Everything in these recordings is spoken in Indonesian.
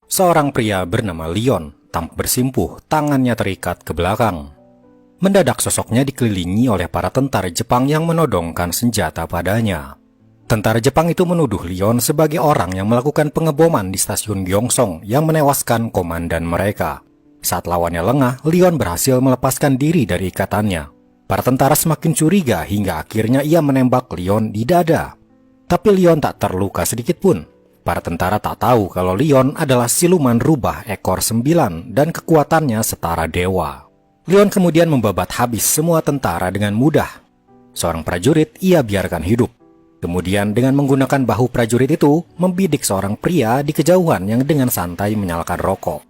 Seorang pria bernama Leon tampak bersimpuh, tangannya terikat ke belakang. Mendadak sosoknya dikelilingi oleh para tentara Jepang yang menodongkan senjata padanya. Tentara Jepang itu menuduh Leon sebagai orang yang melakukan pengeboman di stasiun Gyeongsong yang menewaskan komandan mereka. Saat lawannya lengah, Leon berhasil melepaskan diri dari ikatannya. Para tentara semakin curiga hingga akhirnya ia menembak Leon di dada. Tapi Leon tak terluka sedikit pun. Para tentara tak tahu kalau Leon adalah siluman rubah ekor 9 dan kekuatannya setara dewa. Leon kemudian membabat habis semua tentara dengan mudah. Seorang prajurit ia biarkan hidup. Kemudian dengan menggunakan bahu prajurit itu, membidik seorang pria di kejauhan yang dengan santai menyalakan rokok.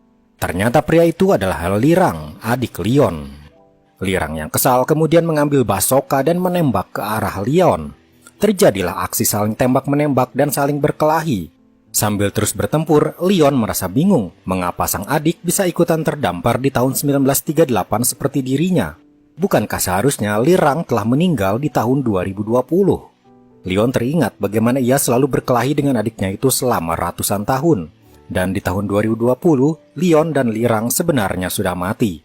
Ternyata pria itu adalah Lirang, adik Leon. Lirang yang kesal kemudian mengambil basoka dan menembak ke arah Leon. Terjadilah aksi saling tembak-menembak dan saling berkelahi. Sambil terus bertempur, Leon merasa bingung mengapa sang adik bisa ikutan terdampar di tahun 1938 seperti dirinya. Bukankah seharusnya Lirang telah meninggal di tahun 2020? Leon teringat bagaimana ia selalu berkelahi dengan adiknya itu selama ratusan tahun. Dan di tahun 2020, Leon dan Lirang sebenarnya sudah mati.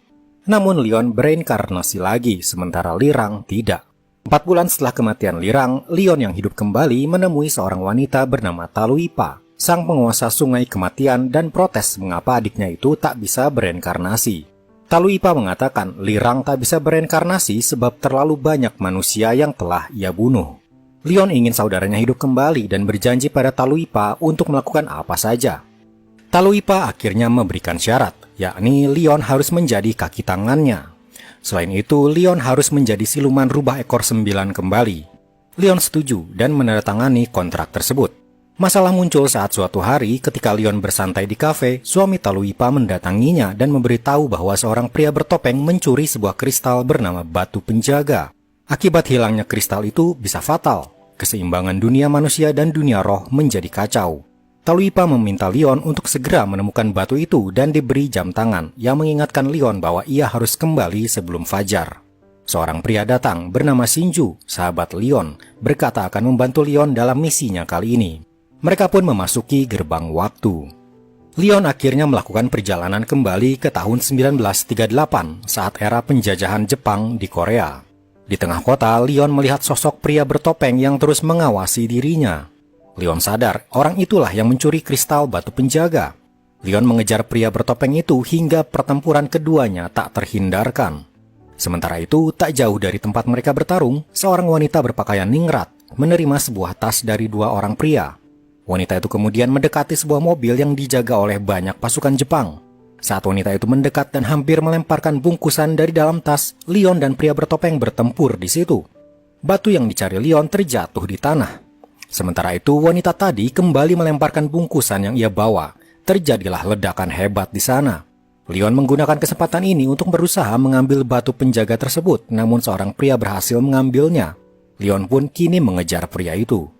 Namun Leon bereinkarnasi lagi, sementara Lirang tidak. 4 bulan setelah kematian Lirang, Leon yang hidup kembali menemui seorang wanita bernama Taluipa, sang penguasa sungai kematian, dan protes mengapa adiknya itu tak bisa bereinkarnasi. Taluipa mengatakan Lirang tak bisa bereinkarnasi sebab terlalu banyak manusia yang telah ia bunuh. Leon ingin saudaranya hidup kembali dan berjanji pada Taluipa untuk melakukan apa saja. Taluipa akhirnya memberikan syarat, yakni Leon harus menjadi kaki tangannya. Selain itu, Leon harus menjadi siluman rubah ekor 9 kembali. Leon setuju dan menandatangani kontrak tersebut. Masalah muncul saat suatu hari ketika Leon bersantai di kafe, suami Taluipa mendatanginya dan memberitahu bahwa seorang pria bertopeng mencuri sebuah kristal bernama batu penjaga. Akibat hilangnya kristal itu bisa fatal. Keseimbangan dunia manusia dan dunia roh menjadi kacau. Taluipa meminta Leon untuk segera menemukan batu itu dan diberi jam tangan yang mengingatkan Leon bahwa ia harus kembali sebelum fajar. Seorang pria datang bernama Shinju, sahabat Leon, berkata akan membantu Leon dalam misinya kali ini. Mereka pun memasuki gerbang waktu. Leon akhirnya melakukan perjalanan kembali ke tahun 1938 saat era penjajahan Jepang di Korea. Di tengah kota, Leon melihat sosok pria bertopeng yang terus mengawasi dirinya. Leon sadar orang itulah yang mencuri kristal batu penjaga. Leon mengejar pria bertopeng itu hingga pertempuran keduanya tak terhindarkan. Sementara itu, tak jauh dari tempat mereka bertarung, seorang wanita berpakaian ningrat menerima sebuah tas dari 2 orang pria. Wanita itu kemudian mendekati sebuah mobil yang dijaga oleh banyak pasukan Jepang. Saat wanita itu mendekat dan hampir melemparkan bungkusan dari dalam tas, Leon dan pria bertopeng bertempur di situ. Batu yang dicari Leon terjatuh di tanah. Sementara itu, wanita tadi kembali melemparkan bungkusan yang ia bawa. Terjadilah ledakan hebat di sana. Leon menggunakan kesempatan ini untuk berusaha mengambil batu penjaga tersebut, namun seorang pria berhasil mengambilnya. Leon pun kini mengejar pria itu.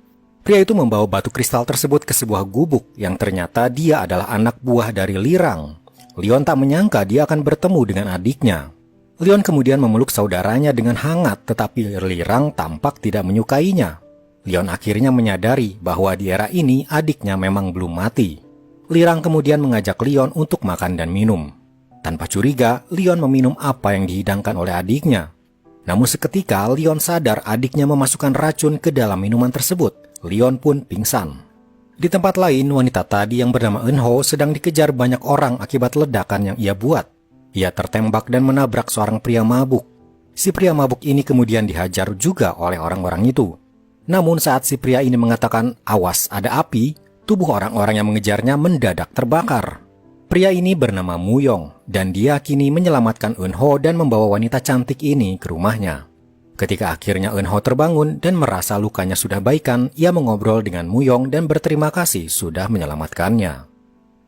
Pria itu membawa batu kristal tersebut ke sebuah gubuk yang ternyata dia adalah anak buah dari Lirang. Leon tak menyangka dia akan bertemu dengan adiknya. Leon kemudian memeluk saudaranya dengan hangat, tetapi Lirang tampak tidak menyukainya. Leon akhirnya menyadari bahwa di era ini adiknya memang belum mati. Lirang kemudian mengajak Leon untuk makan dan minum. Tanpa curiga, Leon meminum apa yang dihidangkan oleh adiknya. Namun seketika Leon sadar adiknya memasukkan racun ke dalam minuman tersebut. Leon pun pingsan. Di tempat lain, wanita tadi yang bernama Eunho sedang dikejar banyak orang akibat ledakan yang ia buat. Ia tertembak dan menabrak seorang pria mabuk. Si pria mabuk ini kemudian dihajar juga oleh orang-orang itu. Namun saat si pria ini mengatakan, "Awas, ada api," tubuh orang-orang yang mengejarnya mendadak terbakar. Pria ini bernama Muyong, dan dia kini menyelamatkan Eunho dan membawa wanita cantik ini ke rumahnya. Ketika akhirnya Eunho terbangun dan merasa lukanya sudah baikan, ia mengobrol dengan Muyong dan berterima kasih sudah menyelamatkannya.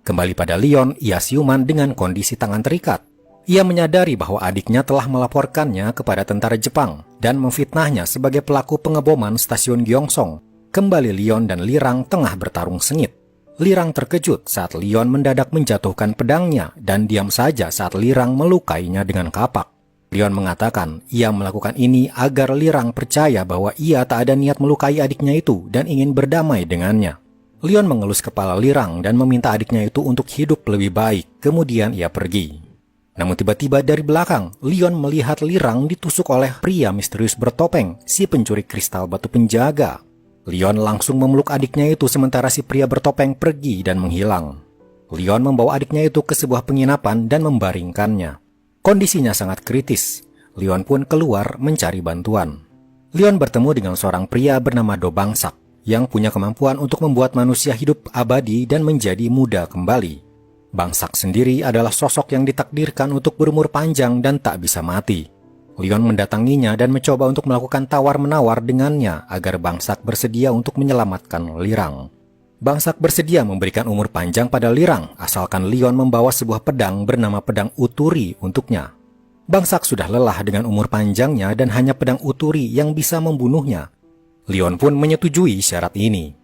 Kembali pada Leon, ia siuman dengan kondisi tangan terikat. Ia menyadari bahwa adiknya telah melaporkannya kepada tentara Jepang dan memfitnahnya sebagai pelaku pengeboman stasiun Gyeongsong. Kembali Leon dan Lirang tengah bertarung sengit. Lirang terkejut saat Leon mendadak menjatuhkan pedangnya dan diam saja saat Lirang melukainya dengan kapak. Leon mengatakan ia melakukan ini agar Lirang percaya bahwa ia tak ada niat melukai adiknya itu dan ingin berdamai dengannya. Leon mengelus kepala Lirang dan meminta adiknya itu untuk hidup lebih baik, kemudian ia pergi. Namun tiba-tiba dari belakang, Leon melihat Lirang ditusuk oleh pria misterius bertopeng, si pencuri kristal batu penjaga. Leon langsung memeluk adiknya itu sementara si pria bertopeng pergi dan menghilang. Leon membawa adiknya itu ke sebuah penginapan dan membaringkannya. Kondisinya sangat kritis. Leon pun keluar mencari bantuan. Leon bertemu dengan seorang pria bernama Do Bangsak yang punya kemampuan untuk membuat manusia hidup abadi dan menjadi muda kembali. Bangsak sendiri adalah sosok yang ditakdirkan untuk berumur panjang dan tak bisa mati. Leon mendatanginya dan mencoba untuk melakukan tawar-menawar dengannya agar Bangsak bersedia untuk menyelamatkan Lirang. Bangsak bersedia memberikan umur panjang pada Lirang asalkan Leon membawa sebuah pedang bernama pedang Uturi untuknya. Bangsak sudah lelah dengan umur panjangnya dan hanya pedang Uturi yang bisa membunuhnya. Leon pun menyetujui syarat ini.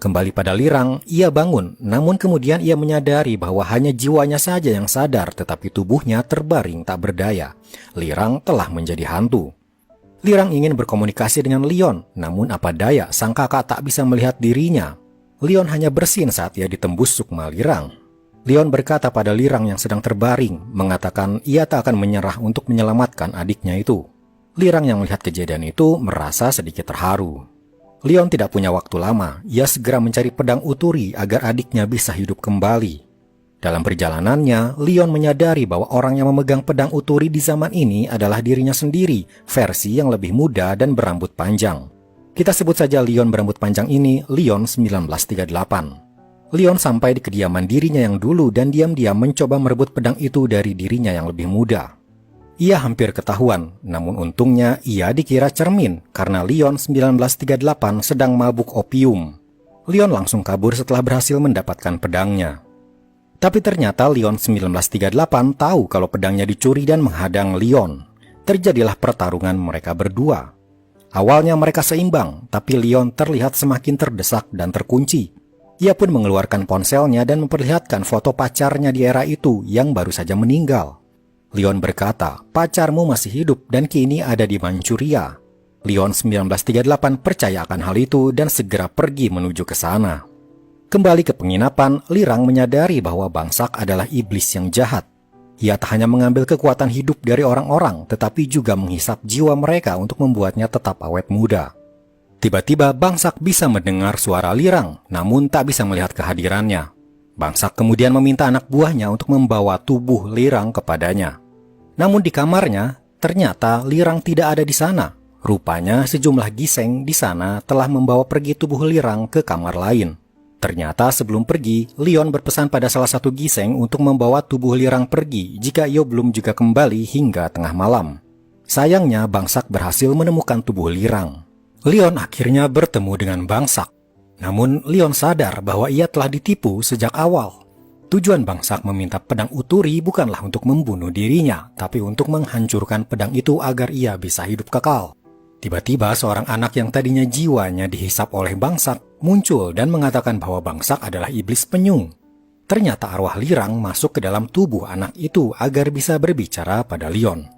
Kembali pada Lirang, ia bangun, namun kemudian ia menyadari bahwa hanya jiwanya saja yang sadar tetapi tubuhnya terbaring tak berdaya. Lirang telah menjadi hantu. Lirang ingin berkomunikasi dengan Leon, namun apa daya sang kakak tak bisa melihat dirinya. Leon hanya bersin saat ia ditembus sukma Lirang. Leon berkata pada Lirang yang sedang terbaring, mengatakan ia tak akan menyerah untuk menyelamatkan adiknya itu. Lirang yang melihat kejadian itu merasa sedikit terharu. Leon tidak punya waktu lama, ia segera mencari pedang Uturi agar adiknya bisa hidup kembali. Dalam perjalanannya, Leon menyadari bahwa orang yang memegang pedang Uturi di zaman ini adalah dirinya sendiri, versi yang lebih muda dan berambut panjang. Kita sebut saja Leon berambut panjang ini Leon 1938. Leon sampai di kediaman dirinya yang dulu dan diam-diam mencoba merebut pedang itu dari dirinya yang lebih muda. Ia hampir ketahuan, namun untungnya ia dikira cermin karena Leon 1938 sedang mabuk opium. Leon langsung kabur setelah berhasil mendapatkan pedangnya. Tapi ternyata Leon 1938 tahu kalau pedangnya dicuri dan menghadang Leon. Terjadilah pertarungan mereka berdua. Awalnya mereka seimbang, tapi Leon terlihat semakin terdesak dan terkunci. Ia pun mengeluarkan ponselnya dan memperlihatkan foto pacarnya di era itu yang baru saja meninggal. Leon berkata, pacarmu masih hidup dan kini ada di Manchuria. Leon 1938 percaya akan hal itu dan segera pergi menuju ke sana. Kembali ke penginapan, Lirang menyadari bahwa Bangsak adalah iblis yang jahat. Ia tak hanya mengambil kekuatan hidup dari orang-orang, tetapi juga menghisap jiwa mereka untuk membuatnya tetap awet muda. Tiba-tiba Bangsak bisa mendengar suara Lirang, namun tak bisa melihat kehadirannya. Bangsak kemudian meminta anak buahnya untuk membawa tubuh Lirang kepadanya. Namun di kamarnya, ternyata Lirang tidak ada di sana. Rupanya sejumlah giseng di sana telah membawa pergi tubuh Lirang ke kamar lain. Ternyata sebelum pergi, Leon berpesan pada salah satu giseng untuk membawa tubuh Lirang pergi jika ia belum juga kembali hingga tengah malam. Sayangnya Bangsak berhasil menemukan tubuh Lirang. Leon akhirnya bertemu dengan Bangsak. Namun Leon sadar bahwa ia telah ditipu sejak awal. Tujuan Bangsak meminta pedang Uturi bukanlah untuk membunuh dirinya, tapi untuk menghancurkan pedang itu agar ia bisa hidup kekal. Tiba-tiba seorang anak yang tadinya jiwanya dihisap oleh Bangsak muncul dan mengatakan bahwa Bangsak adalah iblis penyung. Ternyata arwah Lirang masuk ke dalam tubuh anak itu agar bisa berbicara pada Leon.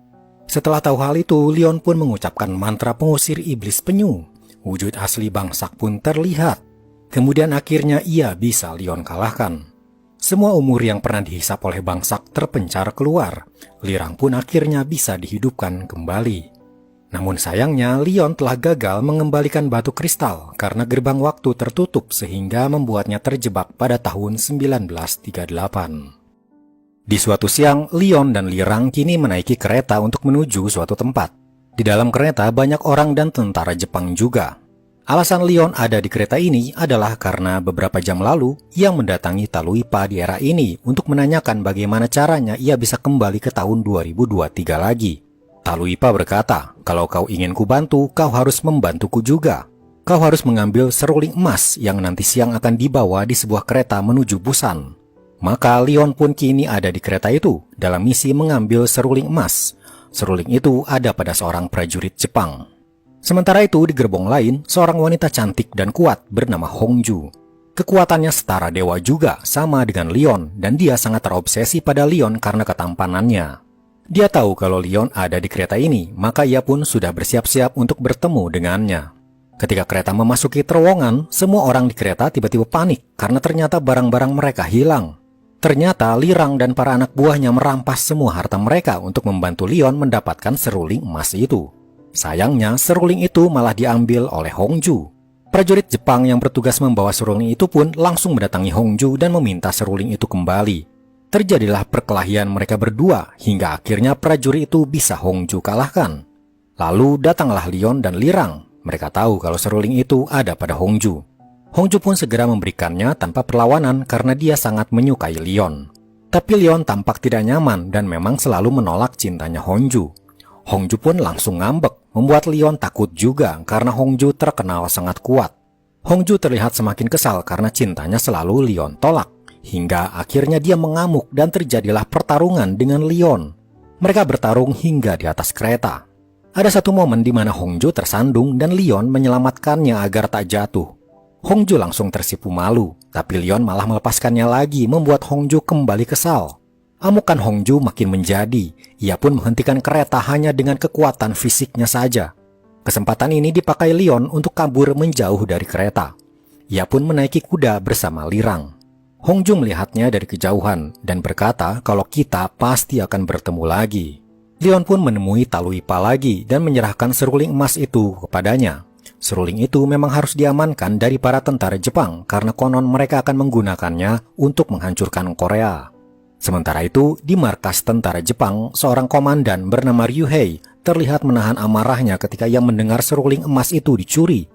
Setelah tahu hal itu, Leon pun mengucapkan mantra pengusir iblis penyu. Wujud asli Bangsak pun terlihat. Kemudian akhirnya ia bisa Leon kalahkan. Semua umur yang pernah dihisap oleh Bangsak terpencar keluar. Lirang pun akhirnya bisa dihidupkan kembali. Namun sayangnya, Leon telah gagal mengembalikan batu kristal karena gerbang waktu tertutup sehingga membuatnya terjebak pada tahun 1938. Di suatu siang, Leon dan Lirang kini menaiki kereta untuk menuju suatu tempat. Di dalam kereta banyak orang dan tentara Jepang juga. Alasan Leon ada di kereta ini adalah karena beberapa jam lalu ia mendatangi Taluipa di era ini untuk menanyakan bagaimana caranya ia bisa kembali ke tahun 2023 lagi. Taluipa berkata, kalau kau ingin kubantu, kau harus membantuku juga. Kau harus mengambil seruling emas yang nanti siang akan dibawa di sebuah kereta menuju Busan. Maka Leon pun kini ada di kereta itu dalam misi mengambil seruling emas. Seruling itu ada pada seorang prajurit Jepang. Sementara itu di gerbong lain, seorang wanita cantik dan kuat bernama Hongju. Kekuatannya setara dewa juga sama dengan Leon dan dia sangat terobsesi pada Leon karena ketampanannya. Dia tahu kalau Leon ada di kereta ini, maka ia pun sudah bersiap-siap untuk bertemu dengannya. Ketika kereta memasuki terowongan, semua orang di kereta tiba-tiba panik karena ternyata barang-barang mereka hilang. Ternyata Lirang dan para anak buahnya merampas semua harta mereka untuk membantu Leon mendapatkan seruling emas itu. Sayangnya, seruling itu malah diambil oleh Hongju. Prajurit Jepang yang bertugas membawa seruling itu pun langsung mendatangi Hongju dan meminta seruling itu kembali. Terjadilah perkelahian mereka berdua hingga akhirnya prajurit itu bisa Hongju kalahkan. Lalu datanglah Leon dan Lirang. Mereka tahu kalau seruling itu ada pada Hongju. Hongju pun segera memberikannya tanpa perlawanan karena dia sangat menyukai Leon. Tapi Leon tampak tidak nyaman dan memang selalu menolak cintanya Hongju. Hongju pun langsung ngambek, membuat Leon takut juga karena Hongju terkenal sangat kuat. Hongju terlihat semakin kesal karena cintanya selalu Leon tolak. Hingga akhirnya dia mengamuk dan terjadilah pertarungan dengan Leon. Mereka bertarung hingga di atas kereta. Ada satu momen di mana Hongju tersandung dan Leon menyelamatkannya agar tak jatuh. Hongju langsung tersipu malu, tapi Leon malah melepaskannya lagi, membuat Hongju kembali kesal. Amukan Hongju makin menjadi. Ia pun menghentikan kereta hanya dengan kekuatan fisiknya saja. Kesempatan ini dipakai Leon untuk kabur menjauh dari kereta. Ia pun menaiki kuda bersama Lirang. Hongju melihatnya dari kejauhan dan berkata kalau kita pasti akan bertemu lagi. Leon pun menemui Taluipa lagi dan menyerahkan seruling emas itu kepadanya. Seruling itu memang harus diamankan dari para tentara Jepang karena konon mereka akan menggunakannya untuk menghancurkan Korea. Sementara itu, di markas tentara Jepang, seorang komandan bernama Ryuhei terlihat menahan amarahnya ketika ia mendengar seruling emas itu dicuri.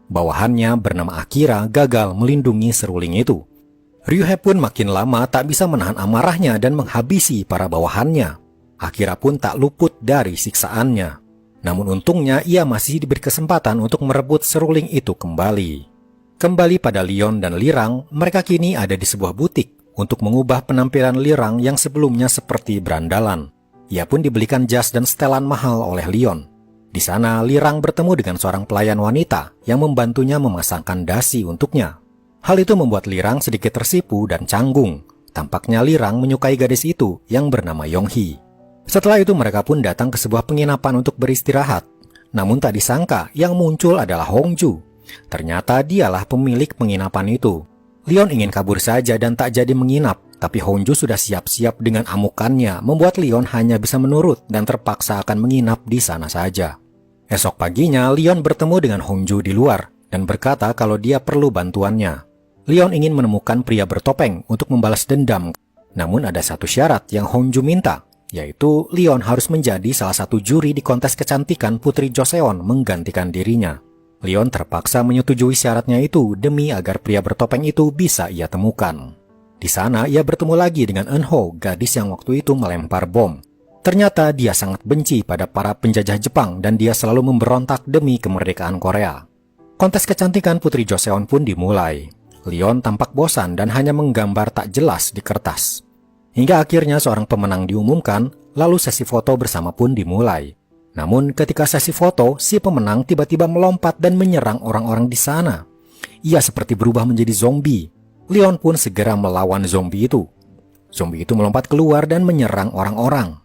Bawahannya bernama Akira gagal melindungi seruling itu. Ryuhei pun makin lama tak bisa menahan amarahnya dan menghabisi para bawahannya. Akira pun tak luput dari siksaannya. Namun untungnya ia masih diberi kesempatan untuk merebut seruling itu kembali. Kembali pada Leon dan Lirang, mereka kini ada di sebuah butik untuk mengubah penampilan Lirang yang sebelumnya seperti berandalan. Ia pun dibelikan jas dan setelan mahal oleh Leon. Di sana Lirang bertemu dengan seorang pelayan wanita yang membantunya memasangkan dasi untuknya. Hal itu membuat Lirang sedikit tersipu dan canggung. Tampaknya Lirang menyukai gadis itu yang bernama Yonghee. Setelah itu mereka pun datang ke sebuah penginapan untuk beristirahat. Namun tak disangka yang muncul adalah Hongju. Ternyata dialah pemilik penginapan itu. Leon ingin kabur saja dan tak jadi menginap. Tapi Hongju sudah siap-siap dengan amukannya, membuat Leon hanya bisa menurut dan terpaksa akan menginap di sana saja. Esok paginya Leon bertemu dengan Hongju di luar dan berkata kalau dia perlu bantuannya. Leon ingin menemukan pria bertopeng untuk membalas dendam. Namun ada satu syarat yang Hongju minta, yaitu Leon harus menjadi salah satu juri di kontes kecantikan Putri Joseon menggantikan dirinya. Leon terpaksa menyetujui syaratnya itu demi agar pria bertopeng itu bisa ia temukan. Di sana ia bertemu lagi dengan Eunho, gadis yang waktu itu melempar bom. Ternyata dia sangat benci pada para penjajah Jepang dan dia selalu memberontak demi kemerdekaan Korea. Kontes kecantikan Putri Joseon pun dimulai. Leon tampak bosan dan hanya menggambar tak jelas di kertas. Hingga akhirnya seorang pemenang diumumkan, lalu sesi foto bersama pun dimulai. Namun ketika sesi foto, si pemenang tiba-tiba melompat dan menyerang orang-orang di sana. Ia seperti berubah menjadi zombie. Leon pun segera melawan zombie itu. Zombie itu melompat keluar dan menyerang orang-orang.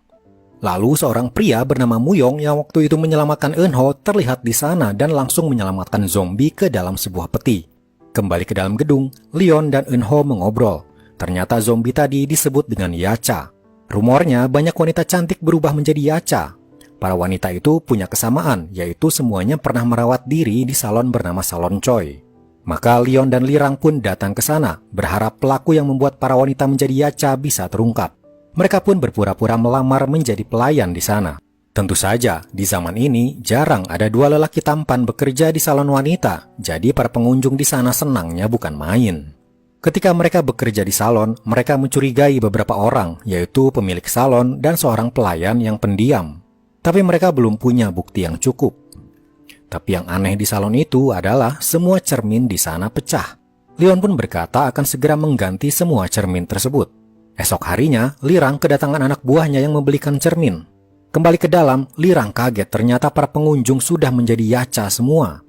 Lalu seorang pria bernama Muyong yang waktu itu menyelamatkan Eunho terlihat di sana dan langsung menyelamatkan zombie ke dalam sebuah peti. Kembali ke dalam gedung, Leon dan Eunho mengobrol. Ternyata zombie tadi disebut dengan Yacha. Rumornya banyak wanita cantik berubah menjadi Yacha. Para wanita itu punya kesamaan, yaitu semuanya pernah merawat diri di salon bernama Salon Choi. Maka Leon dan Lirang pun datang ke sana, berharap pelaku yang membuat para wanita menjadi Yacha bisa terungkap. Mereka pun berpura-pura melamar menjadi pelayan di sana. Tentu saja, di zaman ini jarang ada dua lelaki tampan bekerja di salon wanita, jadi para pengunjung di sana senangnya bukan main. Ketika mereka bekerja di salon, mereka mencurigai beberapa orang, yaitu pemilik salon dan seorang pelayan yang pendiam. Tapi mereka belum punya bukti yang cukup. Tapi yang aneh di salon itu adalah semua cermin di sana pecah. Leon pun berkata akan segera mengganti semua cermin tersebut. Esok harinya, Lirang kedatangan anak buahnya yang membelikan cermin. Kembali ke dalam, Lirang kaget ternyata para pengunjung sudah menjadi Yacha semua.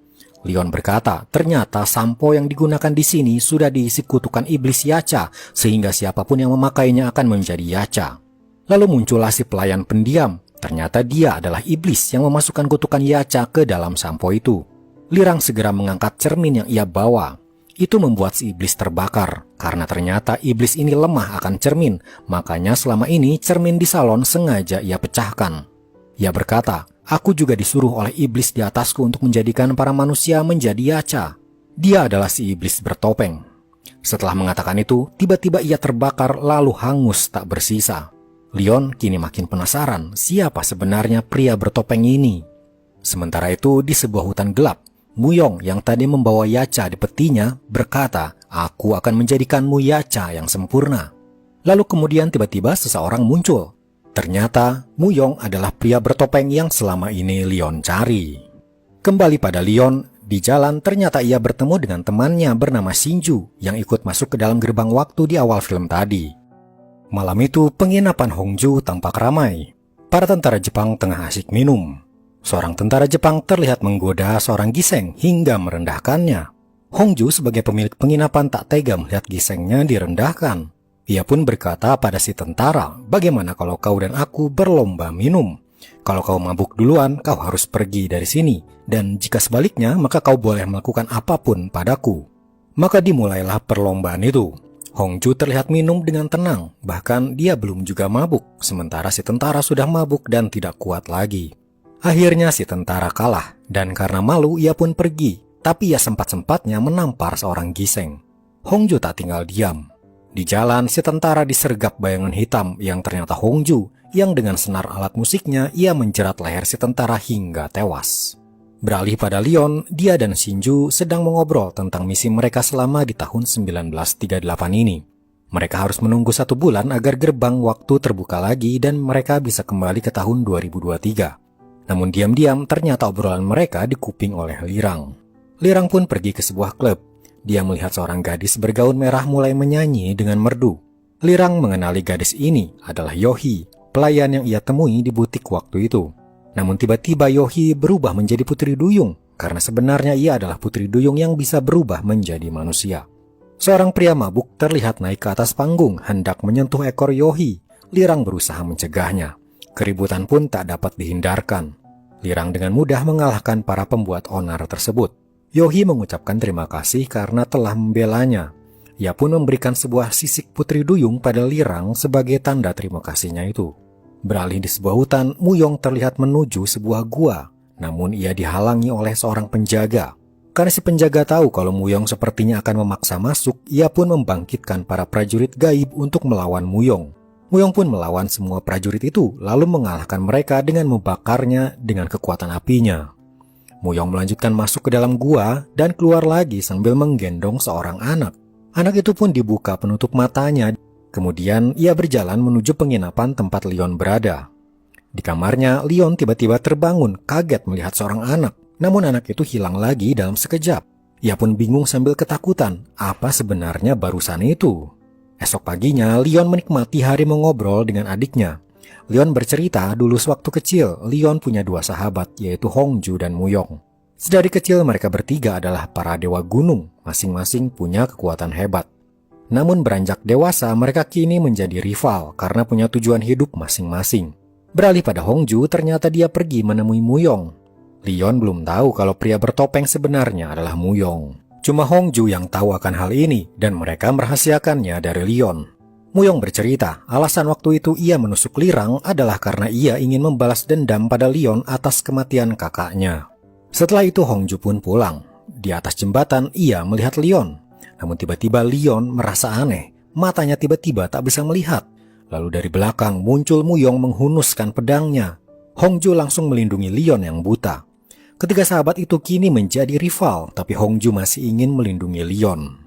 Leon berkata, ternyata sampo yang digunakan di sini sudah diisi kutukan iblis Yacha, sehingga siapapun yang memakainya akan menjadi Yacha. Lalu muncullah si pelayan pendiam. Ternyata dia adalah iblis yang memasukkan kutukan Yacha ke dalam sampo itu. Lirang segera mengangkat cermin yang ia bawa. Itu membuat si iblis terbakar, karena ternyata iblis ini lemah akan cermin, makanya selama ini cermin di salon sengaja ia pecahkan. Ia berkata, "Aku juga disuruh oleh iblis di atasku untuk menjadikan para manusia menjadi yaca." Dia adalah si iblis bertopeng. Setelah mengatakan itu, tiba-tiba ia terbakar lalu hangus tak bersisa. Leon kini makin penasaran siapa sebenarnya pria bertopeng ini. Sementara itu di sebuah hutan gelap, Muyong yang tadi membawa Yaca di petinya berkata, "Aku akan menjadikanmu Yaca yang sempurna." Lalu kemudian tiba-tiba seseorang muncul. Ternyata Muyong adalah pria bertopeng yang selama ini Leon cari. Kembali pada Leon, di jalan ternyata ia bertemu dengan temannya bernama Shinju yang ikut masuk ke dalam gerbang waktu di awal film tadi. Malam itu penginapan Hongju tampak ramai. Para tentara Jepang tengah asyik minum. Seorang tentara Jepang terlihat menggoda seorang giseng hingga merendahkannya. Hongju sebagai pemilik penginapan tak tega melihat gisengnya direndahkan. Ia pun berkata pada si tentara, "Bagaimana kalau kau dan aku berlomba minum? Kalau kau mabuk duluan, kau harus pergi dari sini. Dan jika sebaliknya, maka kau boleh melakukan apapun padaku." Maka dimulailah perlombaan itu. Hongju terlihat minum dengan tenang, bahkan dia belum juga mabuk, sementara si tentara sudah mabuk dan tidak kuat lagi. Akhirnya si tentara kalah, dan karena malu ia pun pergi, tapi ia sempat-sempatnya menampar seorang giseng. Hongju tak tinggal diam. Di jalan, si tentara disergap bayangan hitam yang ternyata Hongju, yang dengan senar alat musiknya ia menjerat leher si tentara hingga tewas. Beralih pada Leon, dia dan Shinju sedang mengobrol tentang misi mereka selama di tahun 1938 ini. Mereka harus menunggu 1 bulan agar gerbang waktu terbuka lagi dan mereka bisa kembali ke tahun 2023. Namun diam-diam ternyata obrolan mereka dikuping oleh Lirang. Lirang pun pergi ke sebuah klub. Dia melihat seorang gadis bergaun merah mulai menyanyi dengan merdu. Lirang mengenali gadis ini adalah Yohi, pelayan yang ia temui di butik waktu itu. Namun tiba-tiba Yohi berubah menjadi putri duyung, karena sebenarnya ia adalah putri duyung yang bisa berubah menjadi manusia. Seorang pria mabuk terlihat naik ke atas panggung hendak menyentuh ekor Yohi. Lirang berusaha mencegahnya. Keributan pun tak dapat dihindarkan. Lirang dengan mudah mengalahkan para pembuat onar tersebut. Yohi mengucapkan terima kasih karena telah membelanya. Ia pun memberikan sebuah sisik putri duyung pada Lirang sebagai tanda terima kasihnya itu. Beralih di sebuah hutan, Muyong terlihat menuju sebuah gua. Namun ia dihalangi oleh seorang penjaga. Karena si penjaga tahu kalau Muyong sepertinya akan memaksa masuk, ia pun membangkitkan para prajurit gaib untuk melawan Muyong. Muyong pun melawan semua prajurit itu, lalu mengalahkan mereka dengan membakarnya dengan kekuatan apinya. Muyong melanjutkan masuk ke dalam gua dan keluar lagi sambil menggendong seorang anak. Anak itu pun dibuka penutup matanya. Kemudian ia berjalan menuju penginapan tempat Leon berada. Di kamarnya, Leon tiba-tiba terbangun kaget melihat seorang anak. Namun anak itu hilang lagi dalam sekejap. Ia pun bingung sambil ketakutan, apa sebenarnya barusan itu? Esok paginya, Leon menikmati hari mengobrol dengan adiknya. Leon bercerita dulu sewaktu kecil, Leon punya 2 sahabat, yaitu Hongju dan Muyong. Sedari kecil mereka bertiga adalah para dewa gunung, masing-masing punya kekuatan hebat. Namun beranjak dewasa, mereka kini menjadi rival karena punya tujuan hidup masing-masing. Beralih pada Hongju, ternyata dia pergi menemui Muyong. Leon belum tahu kalau pria bertopeng sebenarnya adalah Muyong. Cuma Hongju yang tahu akan hal ini dan mereka merahasiakannya dari Leon. Muyong bercerita, alasan waktu itu ia menusuk Lirang adalah karena ia ingin membalas dendam pada Leon atas kematian kakaknya. Setelah itu Hongju pun pulang. Di atas jembatan ia melihat Leon. Namun tiba-tiba Leon merasa aneh, matanya tiba-tiba tak bisa melihat. Lalu dari belakang muncul Muyong menghunuskan pedangnya. Hongju langsung melindungi Leon yang buta. Ketiga sahabat itu kini menjadi rival, tapi Hongju masih ingin melindungi Leon.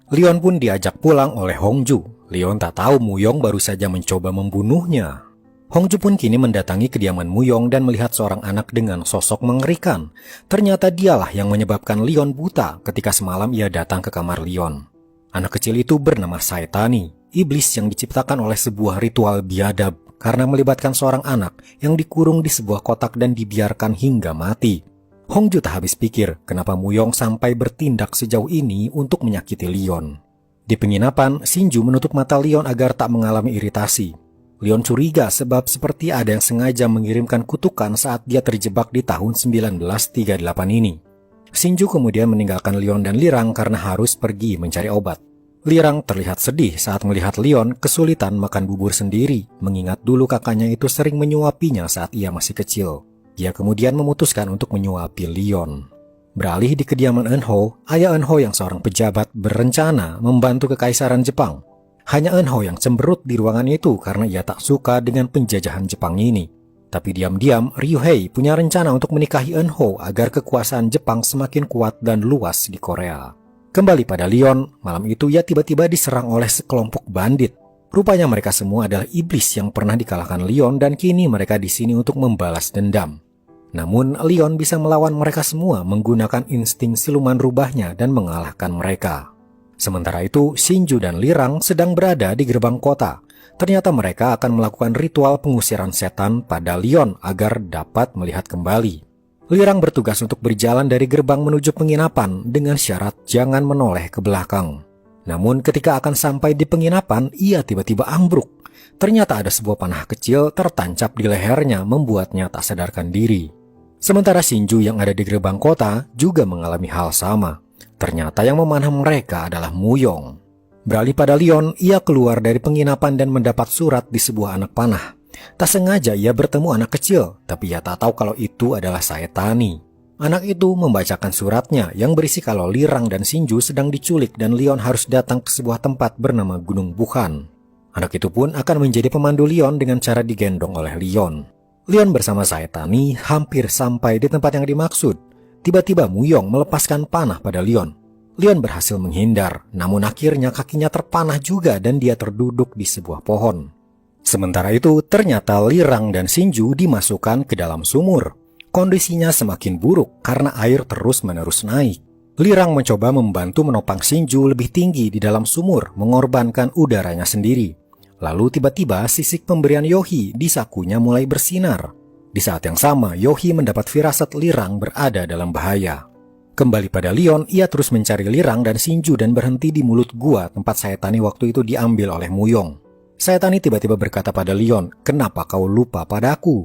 Leon pun diajak pulang oleh Hongju. Leon tak tahu Muyong baru saja mencoba membunuhnya. Hongju pun kini mendatangi kediaman Muyong dan melihat seorang anak dengan sosok mengerikan. Ternyata dialah yang menyebabkan Leon buta ketika semalam ia datang ke kamar Leon. Anak kecil itu bernama Saitani, iblis yang diciptakan oleh sebuah ritual biadab karena melibatkan seorang anak yang dikurung di sebuah kotak dan dibiarkan hingga mati. Hongju tak habis pikir kenapa Muyong sampai bertindak sejauh ini untuk menyakiti Leon. Di penginapan, Shinju menutup mata Leon agar tak mengalami iritasi. Leon curiga sebab seperti ada yang sengaja mengirimkan kutukan saat dia terjebak di tahun 1938 ini. Shinju kemudian meninggalkan Leon dan Lirang karena harus pergi mencari obat. Lirang terlihat sedih saat melihat Leon kesulitan makan bubur sendiri, mengingat dulu kakaknya itu sering menyuapinya saat ia masih kecil. Ia kemudian memutuskan untuk menyuapi Leon. Beralih di kediaman Eunho, ayah Eunho yang seorang pejabat berencana membantu kekaisaran Jepang. Hanya Eunho yang cemberut di ruangan itu karena ia tak suka dengan penjajahan Jepang ini. Tapi diam-diam, Ryuhei punya rencana untuk menikahi Eunho agar kekuasaan Jepang semakin kuat dan luas di Korea. Kembali pada Leon, malam itu ia tiba-tiba diserang oleh sekelompok bandit. Rupanya mereka semua adalah iblis yang pernah dikalahkan Leon dan kini mereka di sini untuk membalas dendam. Namun, Leon bisa melawan mereka semua menggunakan insting siluman rubahnya dan mengalahkan mereka. Sementara itu, Shinju dan Lirang sedang berada di gerbang kota. Ternyata mereka akan melakukan ritual pengusiran setan pada Leon agar dapat melihat kembali. Lirang bertugas untuk berjalan dari gerbang menuju penginapan dengan syarat jangan menoleh ke belakang. Namun ketika akan sampai di penginapan, ia tiba-tiba ambruk. Ternyata ada sebuah panah kecil tertancap di lehernya membuatnya tak sadarkan diri. Sementara Shinju yang ada di gerbang kota juga mengalami hal sama. Ternyata yang memanah mereka adalah Muyong. Beralih pada Leon, ia keluar dari penginapan dan mendapat surat di sebuah anak panah. Tak sengaja ia bertemu anak kecil, tapi ia tak tahu kalau itu adalah Saetani. Anak itu membacakan suratnya yang berisi kalau Lirang dan Shinju sedang diculik dan Leon harus datang ke sebuah tempat bernama Gunung Buhan. Anak itu pun akan menjadi pemandu Leon dengan cara digendong oleh Leon. Leon bersama Saetani hampir sampai di tempat yang dimaksud. Tiba-tiba Muyong melepaskan panah pada Leon. Leon berhasil menghindar, namun akhirnya kakinya terpanah juga dan dia terduduk di sebuah pohon. Sementara itu, ternyata Lirang dan Shinju dimasukkan ke dalam sumur. Kondisinya semakin buruk karena air terus-menerus naik. Lirang mencoba membantu menopang Shinju lebih tinggi di dalam sumur, mengorbankan udaranya sendiri. Lalu tiba-tiba sisik pemberian Yohi di sakunya mulai bersinar. Di saat yang sama, Yohi mendapat firasat Lirang berada dalam bahaya. Kembali pada Leon, ia terus mencari Lirang dan Shinju dan berhenti di mulut gua tempat Saetani waktu itu diambil oleh Muyong. Saetani tiba-tiba berkata pada Leon, "Kenapa kau lupa padaku?"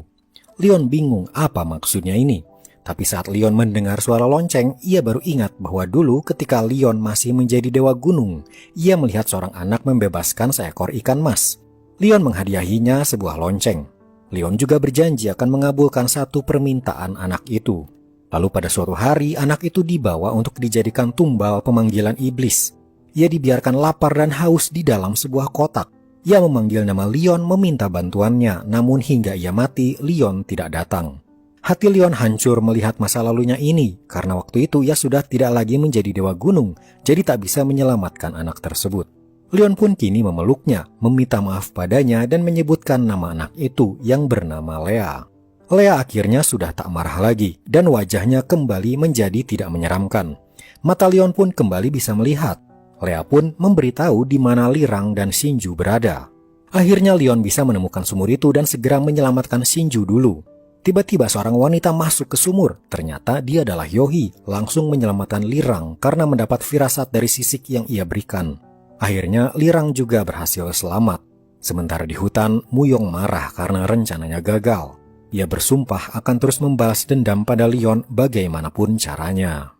Leon bingung apa maksudnya ini. Tapi saat Leon mendengar suara lonceng, ia baru ingat bahwa dulu ketika Leon masih menjadi dewa gunung, ia melihat seorang anak membebaskan seekor ikan mas. Leon menghadiahinya sebuah lonceng. Leon juga berjanji akan mengabulkan satu permintaan anak itu. Lalu pada suatu hari, anak itu dibawa untuk dijadikan tumbal pemanggilan iblis. Ia dibiarkan lapar dan haus di dalam sebuah kotak. Ia memanggil nama Leon meminta bantuannya, namun hingga ia mati, Leon tidak datang. Hati Leon hancur melihat masa lalunya ini, karena waktu itu ia sudah tidak lagi menjadi dewa gunung, jadi tak bisa menyelamatkan anak tersebut. Leon pun kini memeluknya, meminta maaf padanya dan menyebutkan nama anak itu yang bernama Lea. Lea akhirnya sudah tak marah lagi, dan wajahnya kembali menjadi tidak menyeramkan. Mata Leon pun kembali bisa melihat. Lea pun memberitahu di mana Lirang dan Shinju berada. Akhirnya Leon bisa menemukan sumur itu dan segera menyelamatkan Shinju dulu. Tiba-tiba seorang wanita masuk ke sumur. Ternyata dia adalah Yohi, langsung menyelamatkan Lirang karena mendapat firasat dari sisik yang ia berikan. Akhirnya Lirang juga berhasil selamat. Sementara di hutan, Muyong marah karena rencananya gagal. Ia bersumpah akan terus membalas dendam pada Leon bagaimanapun caranya.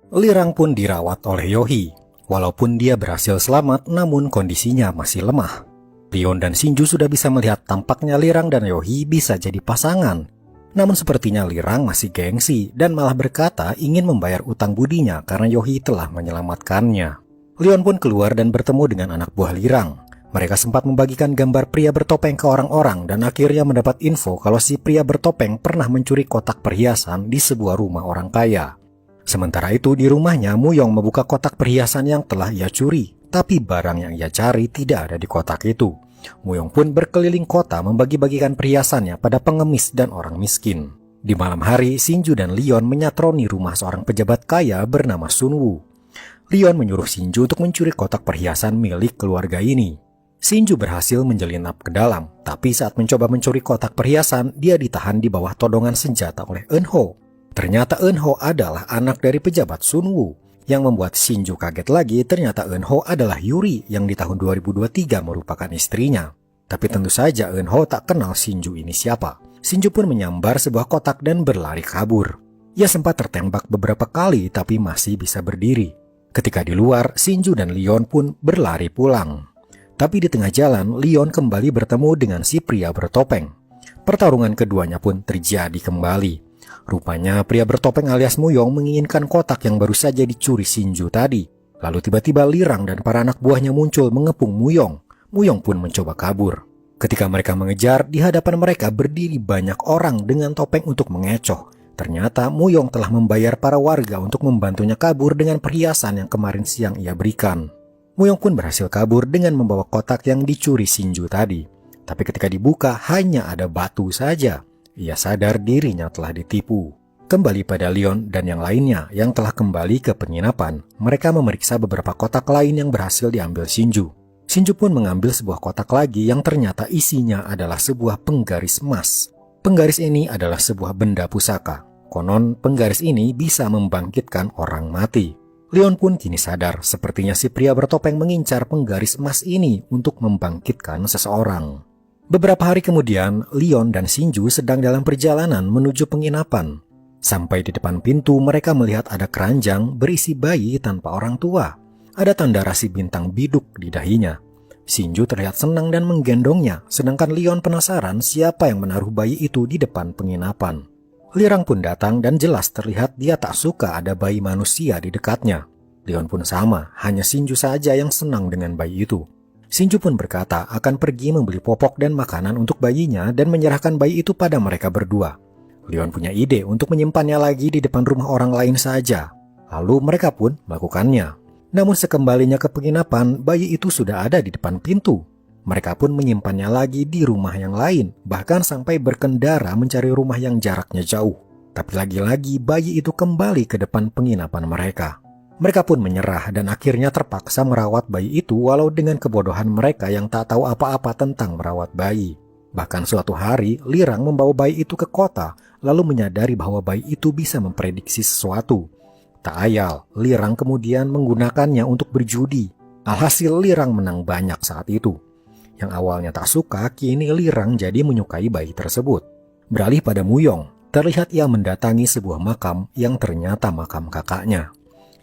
Lirang pun dirawat oleh Yohi. Walaupun dia berhasil selamat, namun kondisinya masih lemah. Leon dan Shinju sudah bisa melihat tampaknya Lirang dan Yohi bisa jadi pasangan. Namun sepertinya Lirang masih gengsi dan malah berkata ingin membayar utang budinya karena Yohi telah menyelamatkannya. Leon pun keluar dan bertemu dengan anak buah Lirang. Mereka sempat membagikan gambar pria bertopeng ke orang-orang dan akhirnya mendapat info kalau si pria bertopeng pernah mencuri kotak perhiasan di sebuah rumah orang kaya. Sementara itu di rumahnya Muyong membuka kotak perhiasan yang telah ia curi, tapi barang yang ia cari tidak ada di kotak itu. Muyong pun berkeliling kota membagi-bagikan perhiasannya pada pengemis dan orang miskin. Di malam hari, Shinju dan Leon menyatroni rumah seorang pejabat kaya bernama Sunwoo. Leon menyuruh Shinju untuk mencuri kotak perhiasan milik keluarga ini. Shinju berhasil menyelinap ke dalam, tapi saat mencoba mencuri kotak perhiasan, dia ditahan di bawah todongan senjata oleh Eunho. Ternyata Eunho adalah anak dari pejabat Sunwoo. Yang membuat Shinju kaget lagi, ternyata Eunho adalah Yuri yang di tahun 2023 merupakan istrinya. Tapi tentu saja Eunho tak kenal Shinju ini siapa. Shinju pun menyambar sebuah kotak dan berlari kabur. Ia sempat tertembak beberapa kali tapi masih bisa berdiri. Ketika di luar, Shinju dan Leon pun berlari pulang. Tapi di tengah jalan, Leon kembali bertemu dengan si pria bertopeng. Pertarungan keduanya pun terjadi kembali. Rupanya pria bertopeng alias Muyong menginginkan kotak yang baru saja dicuri Shinju tadi. Lalu tiba-tiba Lirang dan para anak buahnya muncul mengepung Muyong. Muyong pun mencoba kabur. Ketika mereka mengejar, di hadapan mereka berdiri banyak orang dengan topeng untuk mengecoh. Ternyata Muyong telah membayar para warga untuk membantunya kabur dengan perhiasan yang kemarin siang ia berikan. Muyong pun berhasil kabur dengan membawa kotak yang dicuri Shinju tadi. Tapi ketika dibuka hanya ada batu saja. Ia sadar dirinya telah ditipu. Kembali pada Leon dan yang lainnya yang telah kembali ke penginapan, mereka memeriksa beberapa kotak lain yang berhasil diambil Shinju. Shinju pun mengambil sebuah kotak lagi yang ternyata isinya adalah sebuah penggaris emas. Penggaris ini adalah sebuah benda pusaka. Konon penggaris ini bisa membangkitkan orang mati. Leon pun kini sadar sepertinya si pria bertopeng mengincar penggaris emas ini untuk membangkitkan seseorang. Beberapa hari kemudian, Leon dan Shinju sedang dalam perjalanan menuju penginapan. Sampai di depan pintu mereka melihat ada keranjang berisi bayi tanpa orang tua. Ada tanda rasi bintang biduk di dahinya. Shinju terlihat senang dan menggendongnya, sedangkan Leon penasaran siapa yang menaruh bayi itu di depan penginapan. Lirang pun datang dan jelas terlihat dia tak suka ada bayi manusia di dekatnya. Leon pun sama, hanya Shinju saja yang senang dengan bayi itu. Shinju pun berkata akan pergi membeli popok dan makanan untuk bayinya dan menyerahkan bayi itu pada mereka berdua. Leon punya ide untuk menyimpannya lagi di depan rumah orang lain saja. Lalu mereka pun melakukannya. Namun sekembalinya ke penginapan, bayi itu sudah ada di depan pintu. Mereka pun menyimpannya lagi di rumah yang lain, bahkan sampai berkendara mencari rumah yang jaraknya jauh. Tapi lagi-lagi bayi itu kembali ke depan penginapan mereka. Mereka pun menyerah dan akhirnya terpaksa merawat bayi itu walau dengan kebodohan mereka yang tak tahu apa-apa tentang merawat bayi. Bahkan suatu hari, Lirang membawa bayi itu ke kota, lalu menyadari bahwa bayi itu bisa memprediksi sesuatu. Tak ayal, Lirang kemudian menggunakannya untuk berjudi. Alhasil Lirang menang banyak saat itu. Yang awalnya tak suka, kini Lirang jadi menyukai bayi tersebut. Beralih pada Muyong, terlihat ia mendatangi sebuah makam yang ternyata makam kakaknya.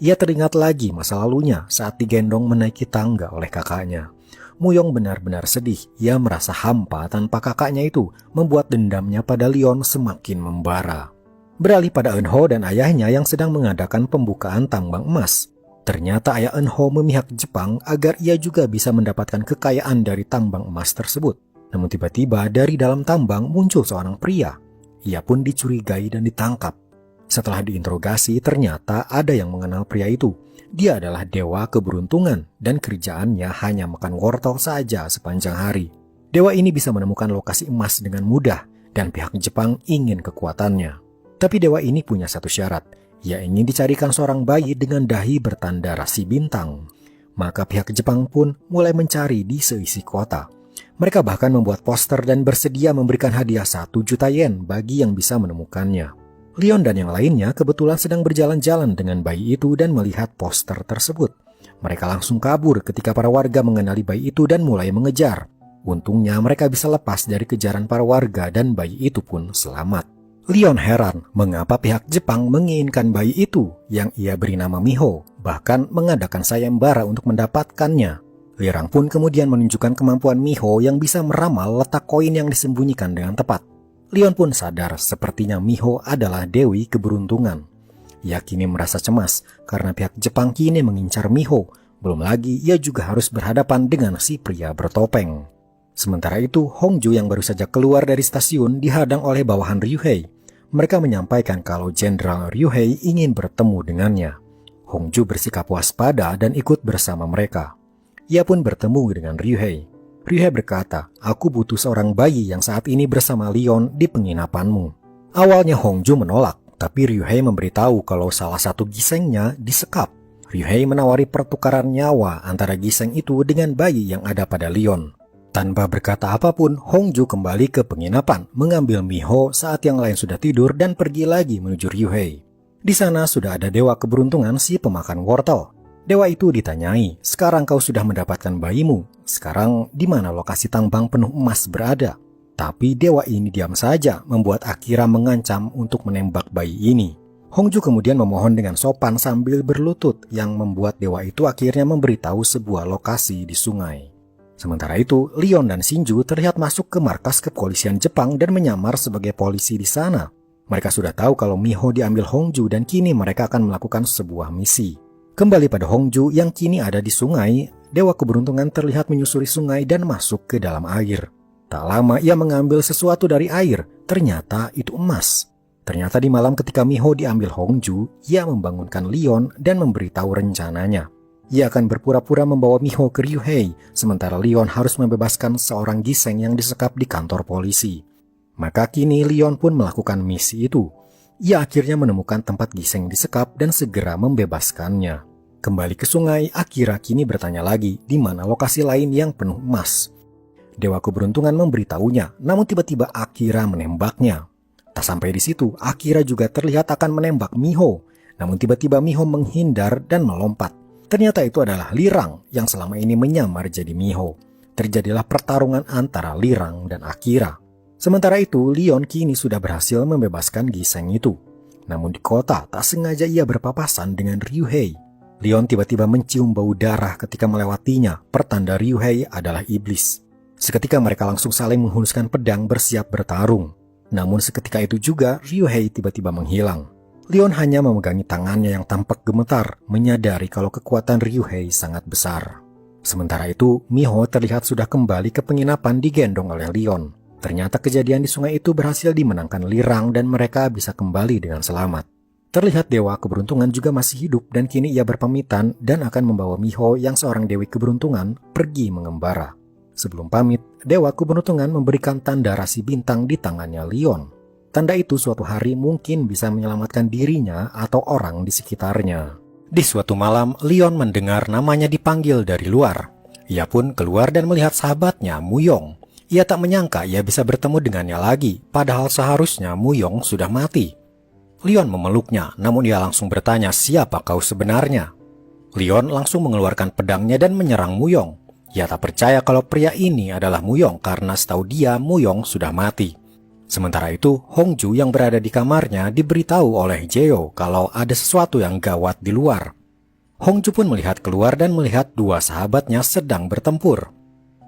Ia teringat lagi masa lalunya saat digendong menaiki tangga oleh kakaknya. Muyong benar-benar sedih, ia merasa hampa tanpa kakaknya itu, membuat dendamnya pada Leon semakin membara. Beralih pada Eunho dan ayahnya yang sedang mengadakan pembukaan tambang emas. Ternyata ayah Eunho memihak Jepang agar ia juga bisa mendapatkan kekayaan dari tambang emas tersebut. Namun tiba-tiba dari dalam tambang muncul seorang pria. Ia pun dicurigai dan ditangkap. Setelah diinterogasi ternyata ada yang mengenal pria itu. Dia adalah dewa keberuntungan dan kerjaannya hanya makan wortel saja sepanjang hari. Dewa ini bisa menemukan lokasi emas dengan mudah dan pihak Jepang ingin kekuatannya. Tapi dewa ini punya satu syarat. Ia ingin dicarikan seorang bayi dengan dahi bertanda rasi bintang. Maka pihak Jepang pun mulai mencari di seisi kota. Mereka bahkan membuat poster dan bersedia memberikan hadiah 1 juta yen bagi yang bisa menemukannya. Leon dan yang lainnya kebetulan sedang berjalan-jalan dengan bayi itu dan melihat poster tersebut. Mereka langsung kabur ketika para warga mengenali bayi itu dan mulai mengejar. Untungnya mereka bisa lepas dari kejaran para warga dan bayi itu pun selamat. Leon heran mengapa pihak Jepang menginginkan bayi itu yang ia beri nama Miho, bahkan mengadakan sayembara untuk mendapatkannya. Lirang pun kemudian menunjukkan kemampuan Miho yang bisa meramal letak koin yang disembunyikan dengan tepat. Leon pun sadar sepertinya Miho adalah dewi keberuntungan. Ia kini merasa cemas karena pihak Jepang kini mengincar Miho. Belum lagi ia juga harus berhadapan dengan si pria bertopeng. Sementara itu, Hongju yang baru saja keluar dari stasiun dihadang oleh bawahan Ryuhei. Mereka menyampaikan kalau Jenderal Ryuhei ingin bertemu dengannya. Hongju bersikap waspada dan ikut bersama mereka. Ia pun bertemu dengan Ryuhei. Ryuhei berkata, "Aku butuh seorang bayi yang saat ini bersama Leon di penginapanmu." Awalnya Hongju menolak, tapi Ryuhei memberitahu kalau salah satu gisengnya disekap. Ryuhei menawari pertukaran nyawa antara giseng itu dengan bayi yang ada pada Leon. Tanpa berkata apapun, Hongju kembali ke penginapan, mengambil Miho saat yang lain sudah tidur dan pergi lagi menuju Ryuhei. Di sana sudah ada dewa keberuntungan si pemakan wortel. Dewa itu ditanyai, "Sekarang kau sudah mendapatkan bayimu. Sekarang di mana lokasi tambang penuh emas berada?" Tapi dewa ini diam saja, membuat Akira mengancam untuk menembak bayi ini. Hongju kemudian memohon dengan sopan sambil berlutut yang membuat dewa itu akhirnya memberitahu sebuah lokasi di sungai. Sementara itu, Leon dan Shinju terlihat masuk ke markas kepolisian Jepang dan menyamar sebagai polisi di sana. Mereka sudah tahu kalau Miho diambil Hongju dan kini mereka akan melakukan sebuah misi. Kembali pada Hongju yang kini ada di sungai, dewa keberuntungan terlihat menyusuri sungai dan masuk ke dalam air. Tak lama ia mengambil sesuatu dari air, ternyata itu emas. Ternyata di malam ketika Miho diambil Hongju, ia membangunkan Leon dan memberitahu rencananya. Ia akan berpura-pura membawa Miho ke Ryuhei, sementara Leon harus membebaskan seorang giseng yang disekap di kantor polisi. Maka kini Leon pun melakukan misi itu. Ia akhirnya menemukan tempat giseng disekap dan segera membebaskannya. Kembali ke sungai, Akira kini bertanya lagi di mana lokasi lain yang penuh emas. Dewa keberuntungan memberitahunya, namun tiba-tiba Akira menembaknya. Tak sampai di situ, Akira juga terlihat akan menembak Miho. Namun tiba-tiba Miho menghindar dan melompat. Ternyata itu adalah Lirang yang selama ini menyamar jadi Miho. Terjadilah pertarungan antara Lirang dan Akira. Sementara itu, Leon kini sudah berhasil membebaskan giseng itu. Namun di kota, tak sengaja ia berpapasan dengan Ryuhei. Leon tiba-tiba mencium bau darah ketika melewatinya, pertanda Ryuhei adalah iblis. Seketika mereka langsung saling menghunuskan pedang bersiap bertarung. Namun seketika itu juga Ryuhei tiba-tiba menghilang. Leon hanya memegangi tangannya yang tampak gemetar, menyadari kalau kekuatan Ryuhei sangat besar. Sementara itu, Miho terlihat sudah kembali ke penginapan digendong oleh Leon. Ternyata kejadian di sungai itu berhasil dimenangkan Lirang dan mereka bisa kembali dengan selamat. Terlihat dewa keberuntungan juga masih hidup dan kini ia berpamitan dan akan membawa Miho yang seorang dewi keberuntungan pergi mengembara. Sebelum pamit, dewa keberuntungan memberikan tanda rasi bintang di tangannya Leon. Tanda itu suatu hari mungkin bisa menyelamatkan dirinya atau orang di sekitarnya. Di suatu malam, Leon mendengar namanya dipanggil dari luar. Ia pun keluar dan melihat sahabatnya, Muyong. Ia tak menyangka ia bisa bertemu dengannya lagi, padahal seharusnya Muyong sudah mati. Leon memeluknya, namun ia langsung bertanya siapa kau sebenarnya. Leon langsung mengeluarkan pedangnya dan menyerang Muyong. Ia tak percaya kalau pria ini adalah Muyong karena setahu dia Muyong sudah mati. Sementara itu, Hongju yang berada di kamarnya diberitahu oleh Jeo kalau ada sesuatu yang gawat di luar. Hongju pun melihat keluar dan melihat dua sahabatnya sedang bertempur.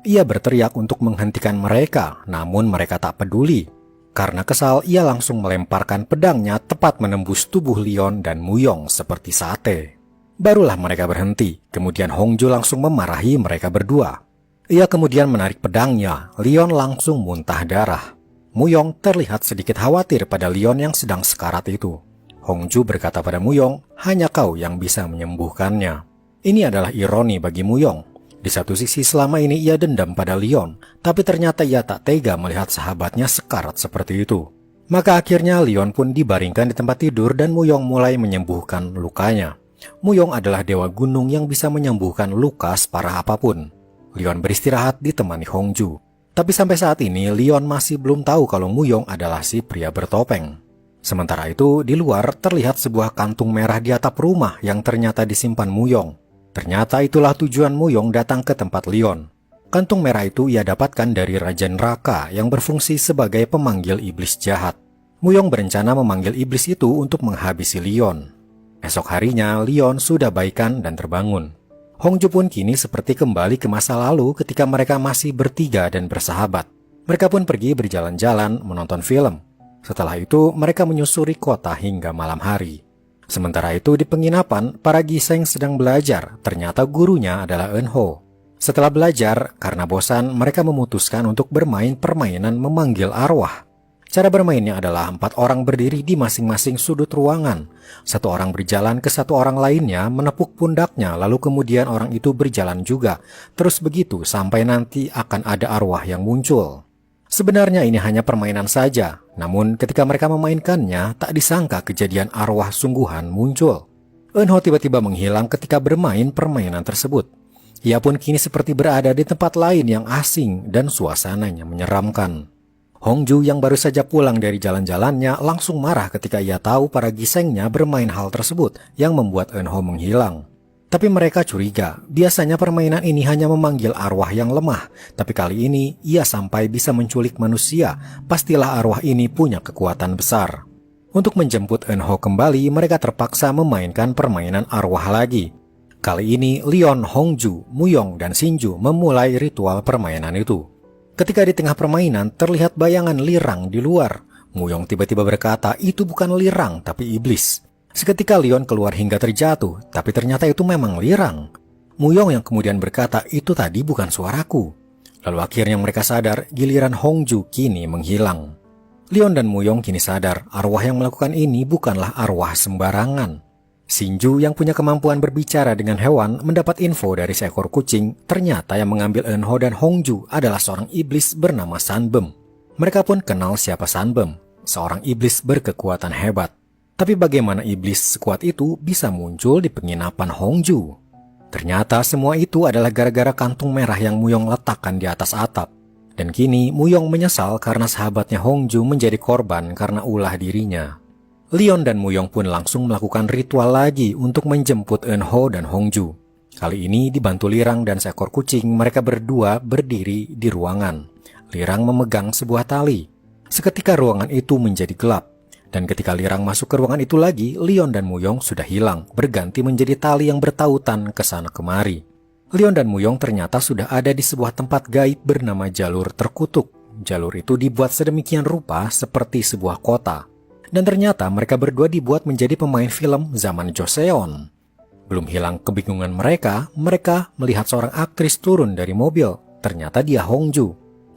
Ia berteriak untuk menghentikan mereka, namun mereka tak peduli. Karena kesal, ia langsung melemparkan pedangnya tepat menembus tubuh Leon dan Muyong seperti sate. Barulah mereka berhenti, kemudian Hongju langsung memarahi mereka berdua. Ia kemudian menarik pedangnya, Leon langsung muntah darah. Muyong terlihat sedikit khawatir pada Leon yang sedang sekarat itu. Hongju berkata pada Muyong, hanya kau yang bisa menyembuhkannya. Ini adalah ironi bagi Muyong. Di satu sisi selama ini ia dendam pada Leon, tapi ternyata ia tak tega melihat sahabatnya sekarat seperti itu. Maka akhirnya Leon pun dibaringkan di tempat tidur dan Muyong mulai menyembuhkan lukanya. Muyong adalah dewa gunung yang bisa menyembuhkan luka separah apapun. Leon beristirahat ditemani Hongju. Tapi sampai saat ini Leon masih belum tahu kalau Muyong adalah si pria bertopeng. Sementara itu di luar terlihat sebuah kantung merah di atap rumah yang ternyata disimpan Muyong. Ternyata itulah tujuan Muyong datang ke tempat Leon. Kantung merah itu ia dapatkan dari Raja Neraka yang berfungsi sebagai pemanggil iblis jahat. Muyong berencana memanggil iblis itu untuk menghabisi Leon. Esok harinya, Leon sudah baikan dan terbangun. Hongju pun kini seperti kembali ke masa lalu ketika mereka masih bertiga dan bersahabat. Mereka pun pergi berjalan-jalan menonton film. Setelah itu, mereka menyusuri kota hingga malam hari. Sementara itu di penginapan, para giseng sedang belajar. Ternyata gurunya adalah Eunho. Setelah belajar, karena bosan, mereka memutuskan untuk bermain permainan memanggil arwah. Cara bermainnya adalah 4 orang berdiri di masing-masing sudut ruangan. Satu orang berjalan ke satu orang lainnya, menepuk pundaknya, lalu kemudian orang itu berjalan juga. Terus begitu sampai nanti akan ada arwah yang muncul. Sebenarnya ini hanya permainan saja, namun ketika mereka memainkannya, tak disangka kejadian arwah sungguhan muncul. Eunho tiba-tiba menghilang ketika bermain permainan tersebut. Ia pun kini seperti berada di tempat lain yang asing dan suasananya menyeramkan. Hongju yang baru saja pulang dari jalan-jalannya langsung marah ketika ia tahu para gisengnya bermain hal tersebut yang membuat Eunho menghilang. Tapi mereka curiga, biasanya permainan ini hanya memanggil arwah yang lemah, tapi kali ini ia sampai bisa menculik manusia, pastilah arwah ini punya kekuatan besar. Untuk menjemput Eunho kembali, mereka terpaksa memainkan permainan arwah lagi. Kali ini, Leon, Hongju, Muyong, dan Shinju memulai ritual permainan itu. Ketika di tengah permainan, terlihat bayangan Lirang di luar. Muyong tiba-tiba berkata, itu bukan Lirang, tapi iblis. Seketika Leon keluar hingga terjatuh, tapi ternyata itu memang Lirang. Muyong yang kemudian berkata, itu tadi bukan suaraku. Lalu akhirnya mereka sadar, giliran Hongju kini menghilang. Leon dan Muyong kini sadar, arwah yang melakukan ini bukanlah arwah sembarangan. Shinju yang punya kemampuan berbicara dengan hewan mendapat info dari seekor kucing, ternyata yang mengambil Eunho dan Hongju adalah seorang iblis bernama Sanbem. Mereka pun kenal siapa Sanbem, seorang iblis berkekuatan hebat. Tapi bagaimana iblis sekuat itu bisa muncul di penginapan Hongju? Ternyata semua itu adalah gara-gara kantung merah yang Muyong letakkan di atas atap. Dan kini Muyong menyesal karena sahabatnya Hongju menjadi korban karena ulah dirinya. Leon dan Muyong pun langsung melakukan ritual lagi untuk menjemput Eunho dan Hongju. Kali ini dibantu Lirang dan seekor kucing, mereka berdua berdiri di ruangan. Lirang memegang sebuah tali. Seketika ruangan itu menjadi gelap. Dan ketika Lirang masuk ke ruangan itu lagi, Leon dan Muyong sudah hilang, berganti menjadi tali yang bertautan ke sana kemari. Leon dan Muyong ternyata sudah ada di sebuah tempat gaib bernama Jalur Terkutuk. Jalur itu dibuat sedemikian rupa seperti sebuah kota. Dan ternyata mereka berdua dibuat menjadi pemain film zaman Joseon. Belum hilang kebingungan mereka melihat seorang aktris turun dari mobil. Ternyata dia Hongju.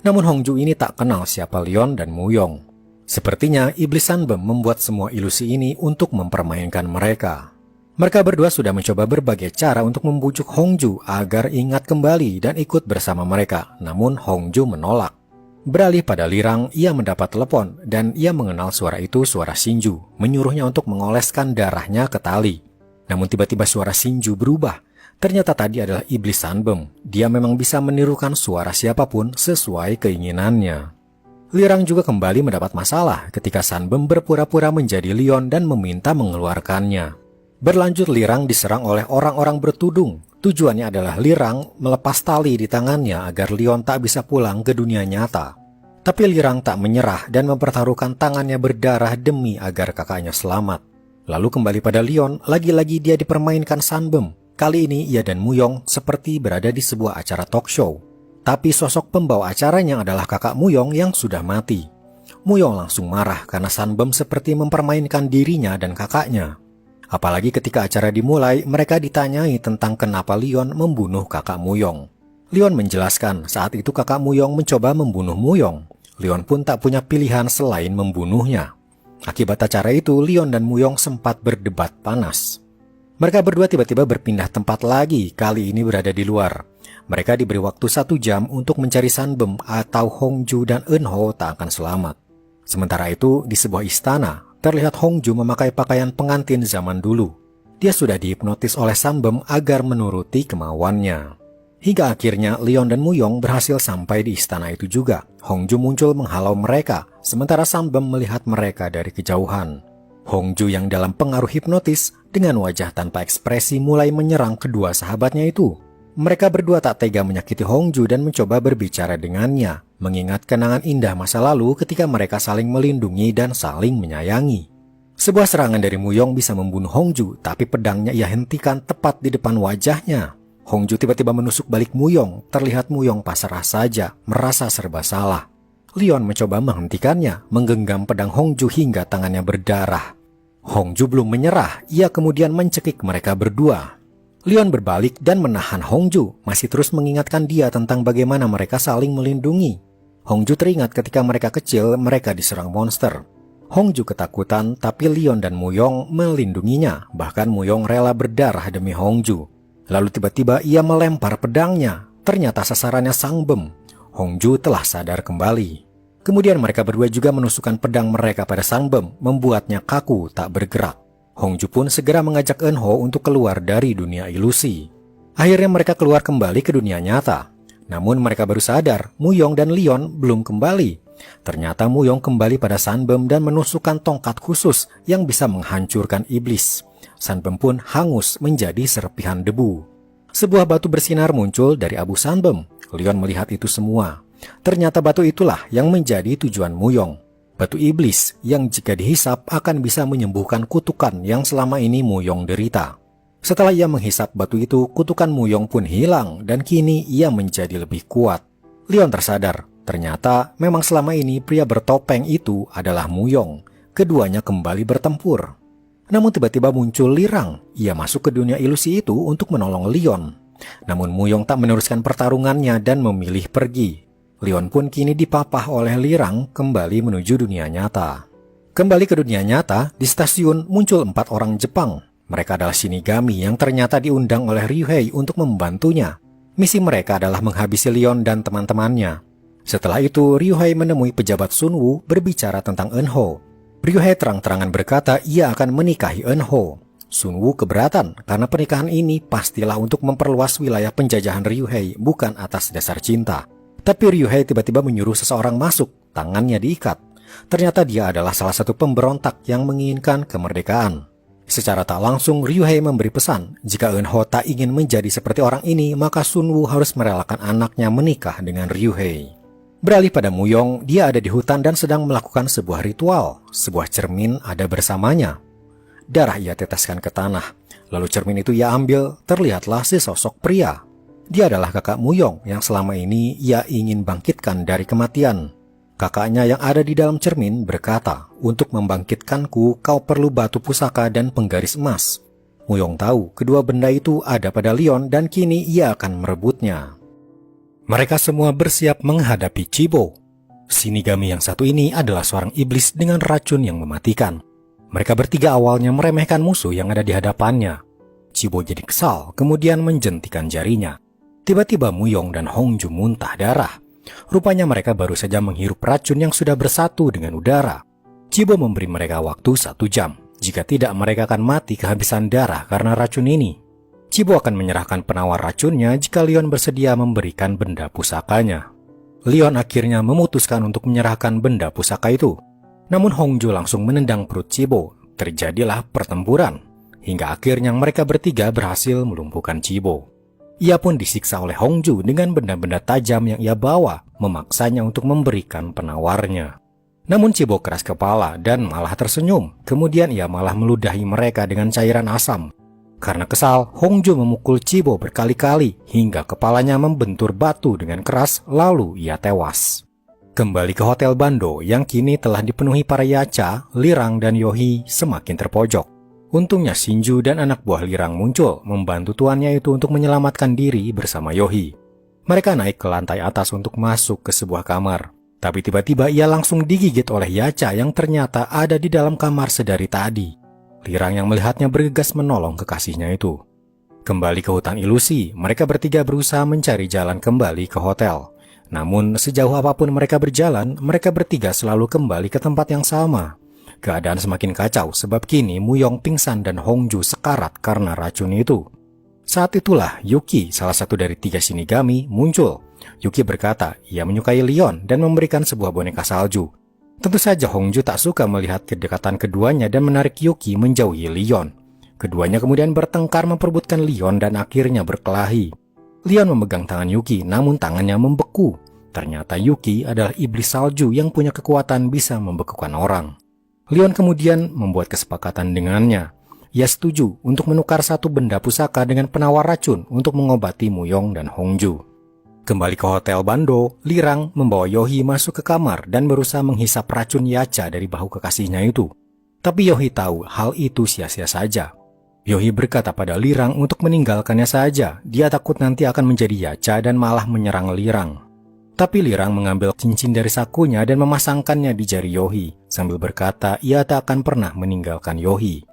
Namun Hongju ini tak kenal siapa Leon dan Muyong. Sepertinya iblis Sanbem membuat semua ilusi ini untuk mempermainkan mereka. Mereka berdua sudah mencoba berbagai cara untuk membujuk Hongju agar ingat kembali dan ikut bersama mereka. Namun Hongju menolak. Beralih pada Lirang, ia mendapat telepon dan ia mengenal suara itu suara Shinju, menyuruhnya untuk mengoleskan darahnya ke tali. Namun tiba-tiba suara Shinju berubah. Ternyata tadi adalah iblis Sanbem. Dia memang bisa menirukan suara siapapun sesuai keinginannya. Lirang juga kembali mendapat masalah ketika Sanbem berpura-pura menjadi Leon dan meminta mengeluarkannya. Berlanjut Lirang diserang oleh orang-orang bertudung. Tujuannya adalah Lirang melepas tali di tangannya agar Leon tak bisa pulang ke dunia nyata. Tapi Lirang tak menyerah dan mempertaruhkan tangannya berdarah demi agar kakaknya selamat. Lalu kembali pada Leon, lagi-lagi dia dipermainkan Sanbem. Kali ini ia dan Muyong seperti berada di sebuah acara talk show. Tapi sosok pembawa acaranya adalah kakak Muyong yang sudah mati. Muyong langsung marah karena Sanbem seperti mempermainkan dirinya dan kakaknya. Apalagi ketika acara dimulai, mereka ditanyai tentang kenapa Leon membunuh kakak Muyong. Leon menjelaskan saat itu kakak Muyong mencoba membunuh Muyong. Leon pun tak punya pilihan selain membunuhnya. Akibat acara itu, Leon dan Muyong sempat berdebat panas. Mereka berdua tiba-tiba berpindah tempat lagi, kali ini berada di luar. Mereka diberi waktu 1 jam untuk mencari Sanbem atau Hongju dan Eunho tak akan selamat. Sementara itu, di sebuah istana, terlihat Hongju memakai pakaian pengantin zaman dulu. Dia sudah dihipnotis oleh Sanbem agar menuruti kemauannya. Hingga akhirnya Leon dan Muyong berhasil sampai di istana itu juga. Hongju muncul menghalau mereka, sementara Sanbem melihat mereka dari kejauhan. Hongju yang dalam pengaruh hipnotis dengan wajah tanpa ekspresi mulai menyerang kedua sahabatnya itu. Mereka berdua tak tega menyakiti Hongju dan mencoba berbicara dengannya, mengingat kenangan indah masa lalu ketika mereka saling melindungi dan saling menyayangi. Sebuah serangan dari Muyong bisa membunuh Hongju, tapi pedangnya ia hentikan tepat di depan wajahnya. Hongju tiba-tiba menusuk balik Muyong, terlihat Muyong pasrah saja, merasa serba salah. Leon mencoba menghentikannya, menggenggam pedang Hongju hingga tangannya berdarah. Hongju belum menyerah, ia kemudian mencekik mereka berdua. Leon berbalik dan menahan Hongju, masih terus mengingatkan dia tentang bagaimana mereka saling melindungi. Hongju teringat ketika mereka kecil, mereka diserang monster. Hongju ketakutan, tapi Leon dan Muyong melindunginya, bahkan Muyong rela berdarah demi Hongju. Lalu tiba-tiba ia melempar pedangnya, ternyata sasarannya Sanbem. Hongju telah sadar kembali. Kemudian mereka berdua juga menusukkan pedang mereka pada Sanbem, membuatnya kaku tak bergerak. Hongju pun segera mengajak Eunho untuk keluar dari dunia ilusi. Akhirnya mereka keluar kembali ke dunia nyata. Namun mereka baru sadar, Muyong dan Leon belum kembali. Ternyata Muyong kembali pada Sanbem dan menusukkan tongkat khusus yang bisa menghancurkan iblis. Sanbem pun hangus menjadi serpihan debu. Sebuah batu bersinar muncul dari abu Sanbem. Leon melihat itu semua. Ternyata batu itulah yang menjadi tujuan Muyong. batu iblis yang jika dihisap akan bisa menyembuhkan kutukan yang selama ini Muyong derita. Setelah ia menghisap batu itu, kutukan Muyong pun hilang dan kini ia menjadi lebih kuat. Leon tersadar, ternyata memang selama ini pria bertopeng itu adalah Muyong. Keduanya kembali bertempur. Namun tiba-tiba muncul Lirang. Ia masuk ke dunia ilusi itu untuk menolong Leon. Namun Muyong tak meneruskan pertarungannya dan memilih pergi. Leon pun kini dipapah oleh Lirang kembali menuju dunia nyata. Kembali ke dunia nyata, di stasiun muncul 4 orang Jepang. Mereka adalah Shinigami yang ternyata diundang oleh Ryuhei untuk membantunya. Misi mereka adalah menghabisi Leon dan teman-temannya. Setelah itu, Ryuhei menemui pejabat Sunwoo berbicara tentang Eunho. Ryuhei terang-terangan berkata ia akan menikahi Eunho. Sunwoo keberatan karena pernikahan ini pastilah untuk memperluas wilayah penjajahan Ryuhei, bukan atas dasar cinta. Tapi Ryuhei tiba-tiba menyuruh seseorang masuk, tangannya diikat. Ternyata dia adalah salah satu pemberontak yang menginginkan kemerdekaan. Secara tak langsung, Ryuhei memberi pesan, jika Eunho tak ingin menjadi seperti orang ini, maka Sunwoo harus merelakan anaknya menikah dengan Ryuhei. Beralih pada Muyong, dia ada di hutan dan sedang melakukan sebuah ritual. Sebuah cermin ada bersamanya. Darah ia teteskan ke tanah. Lalu cermin itu ia ambil, terlihatlah sesosok pria. Dia adalah kakak Muyong yang selama ini ia ingin bangkitkan dari kematian. Kakaknya yang ada di dalam cermin berkata, untuk membangkitkanku kau perlu batu pusaka dan penggaris emas. Muyong tahu kedua benda itu ada pada Leon dan kini ia akan merebutnya. Mereka semua bersiap menghadapi Chibo. Shinigami yang satu ini adalah seorang iblis dengan racun yang mematikan. Mereka bertiga awalnya meremehkan musuh yang ada di hadapannya. Chibo jadi kesal, kemudian menjentikan jarinya. Tiba-tiba Muyong dan Hongju muntah darah. Rupanya mereka baru saja menghirup racun yang sudah bersatu dengan udara. Chibo memberi mereka waktu 1 jam. Jika tidak, mereka akan mati kehabisan darah karena racun ini. Chibo akan menyerahkan penawar racunnya jika Leon bersedia memberikan benda pusakanya. Leon akhirnya memutuskan untuk menyerahkan benda pusaka itu. Namun Hongju langsung menendang perut Chibo. Terjadilah pertempuran. Hingga akhirnya mereka bertiga berhasil melumpuhkan Chibo. Ia pun disiksa oleh Hongju dengan benda-benda tajam yang ia bawa, memaksanya untuk memberikan penawarnya. Namun Chibo keras kepala dan malah tersenyum. Kemudian ia malah meludahi mereka dengan cairan asam. Karena kesal, Hongju memukul Chibo berkali-kali hingga kepalanya membentur batu dengan keras, lalu ia tewas. Kembali ke Hotel Bando yang kini telah dipenuhi para yacha, Lirang dan Yohi semakin terpojok. Untungnya Shinju dan anak buah Lirang muncul membantu tuannya itu untuk menyelamatkan diri bersama Yohi. Mereka naik ke lantai atas untuk masuk ke sebuah kamar. Tapi tiba-tiba ia langsung digigit oleh yacha yang ternyata ada di dalam kamar sedari tadi. Lirang yang melihatnya bergegas menolong kekasihnya itu. Kembali ke hutan ilusi, mereka bertiga berusaha mencari jalan kembali ke hotel. Namun sejauh apapun mereka berjalan, mereka bertiga selalu kembali ke tempat yang sama. Keadaan semakin kacau sebab kini Muyong pingsan dan Hongju sekarat karena racun itu. Saat itulah Yuki, salah satu dari 3 Shinigami, muncul. Yuki berkata ia menyukai Leon dan memberikan sebuah boneka salju. Tentu saja Hongju tak suka melihat kedekatan keduanya dan menarik Yuki menjauhi Leon. Keduanya kemudian bertengkar memperebutkan Leon dan akhirnya berkelahi. Leon memegang tangan Yuki namun tangannya membeku. Ternyata Yuki adalah iblis salju yang punya kekuatan bisa membekukan orang. Leon kemudian membuat kesepakatan dengannya. Ia setuju untuk menukar satu benda pusaka dengan penawar racun untuk mengobati Muyong dan Hongju. Kembali ke Hotel Bando, Lirang membawa Yohi masuk ke kamar dan berusaha menghisap racun yacha dari bahu kekasihnya itu. Tapi Yohi tahu hal itu sia-sia saja. Yohi berkata pada Lirang untuk meninggalkannya saja. Dia takut nanti akan menjadi yacha dan malah menyerang Lirang. Tapi Lirang mengambil cincin dari sakunya dan memasangkannya di jari Yohi, sambil berkata ia tak akan pernah meninggalkan Yohi.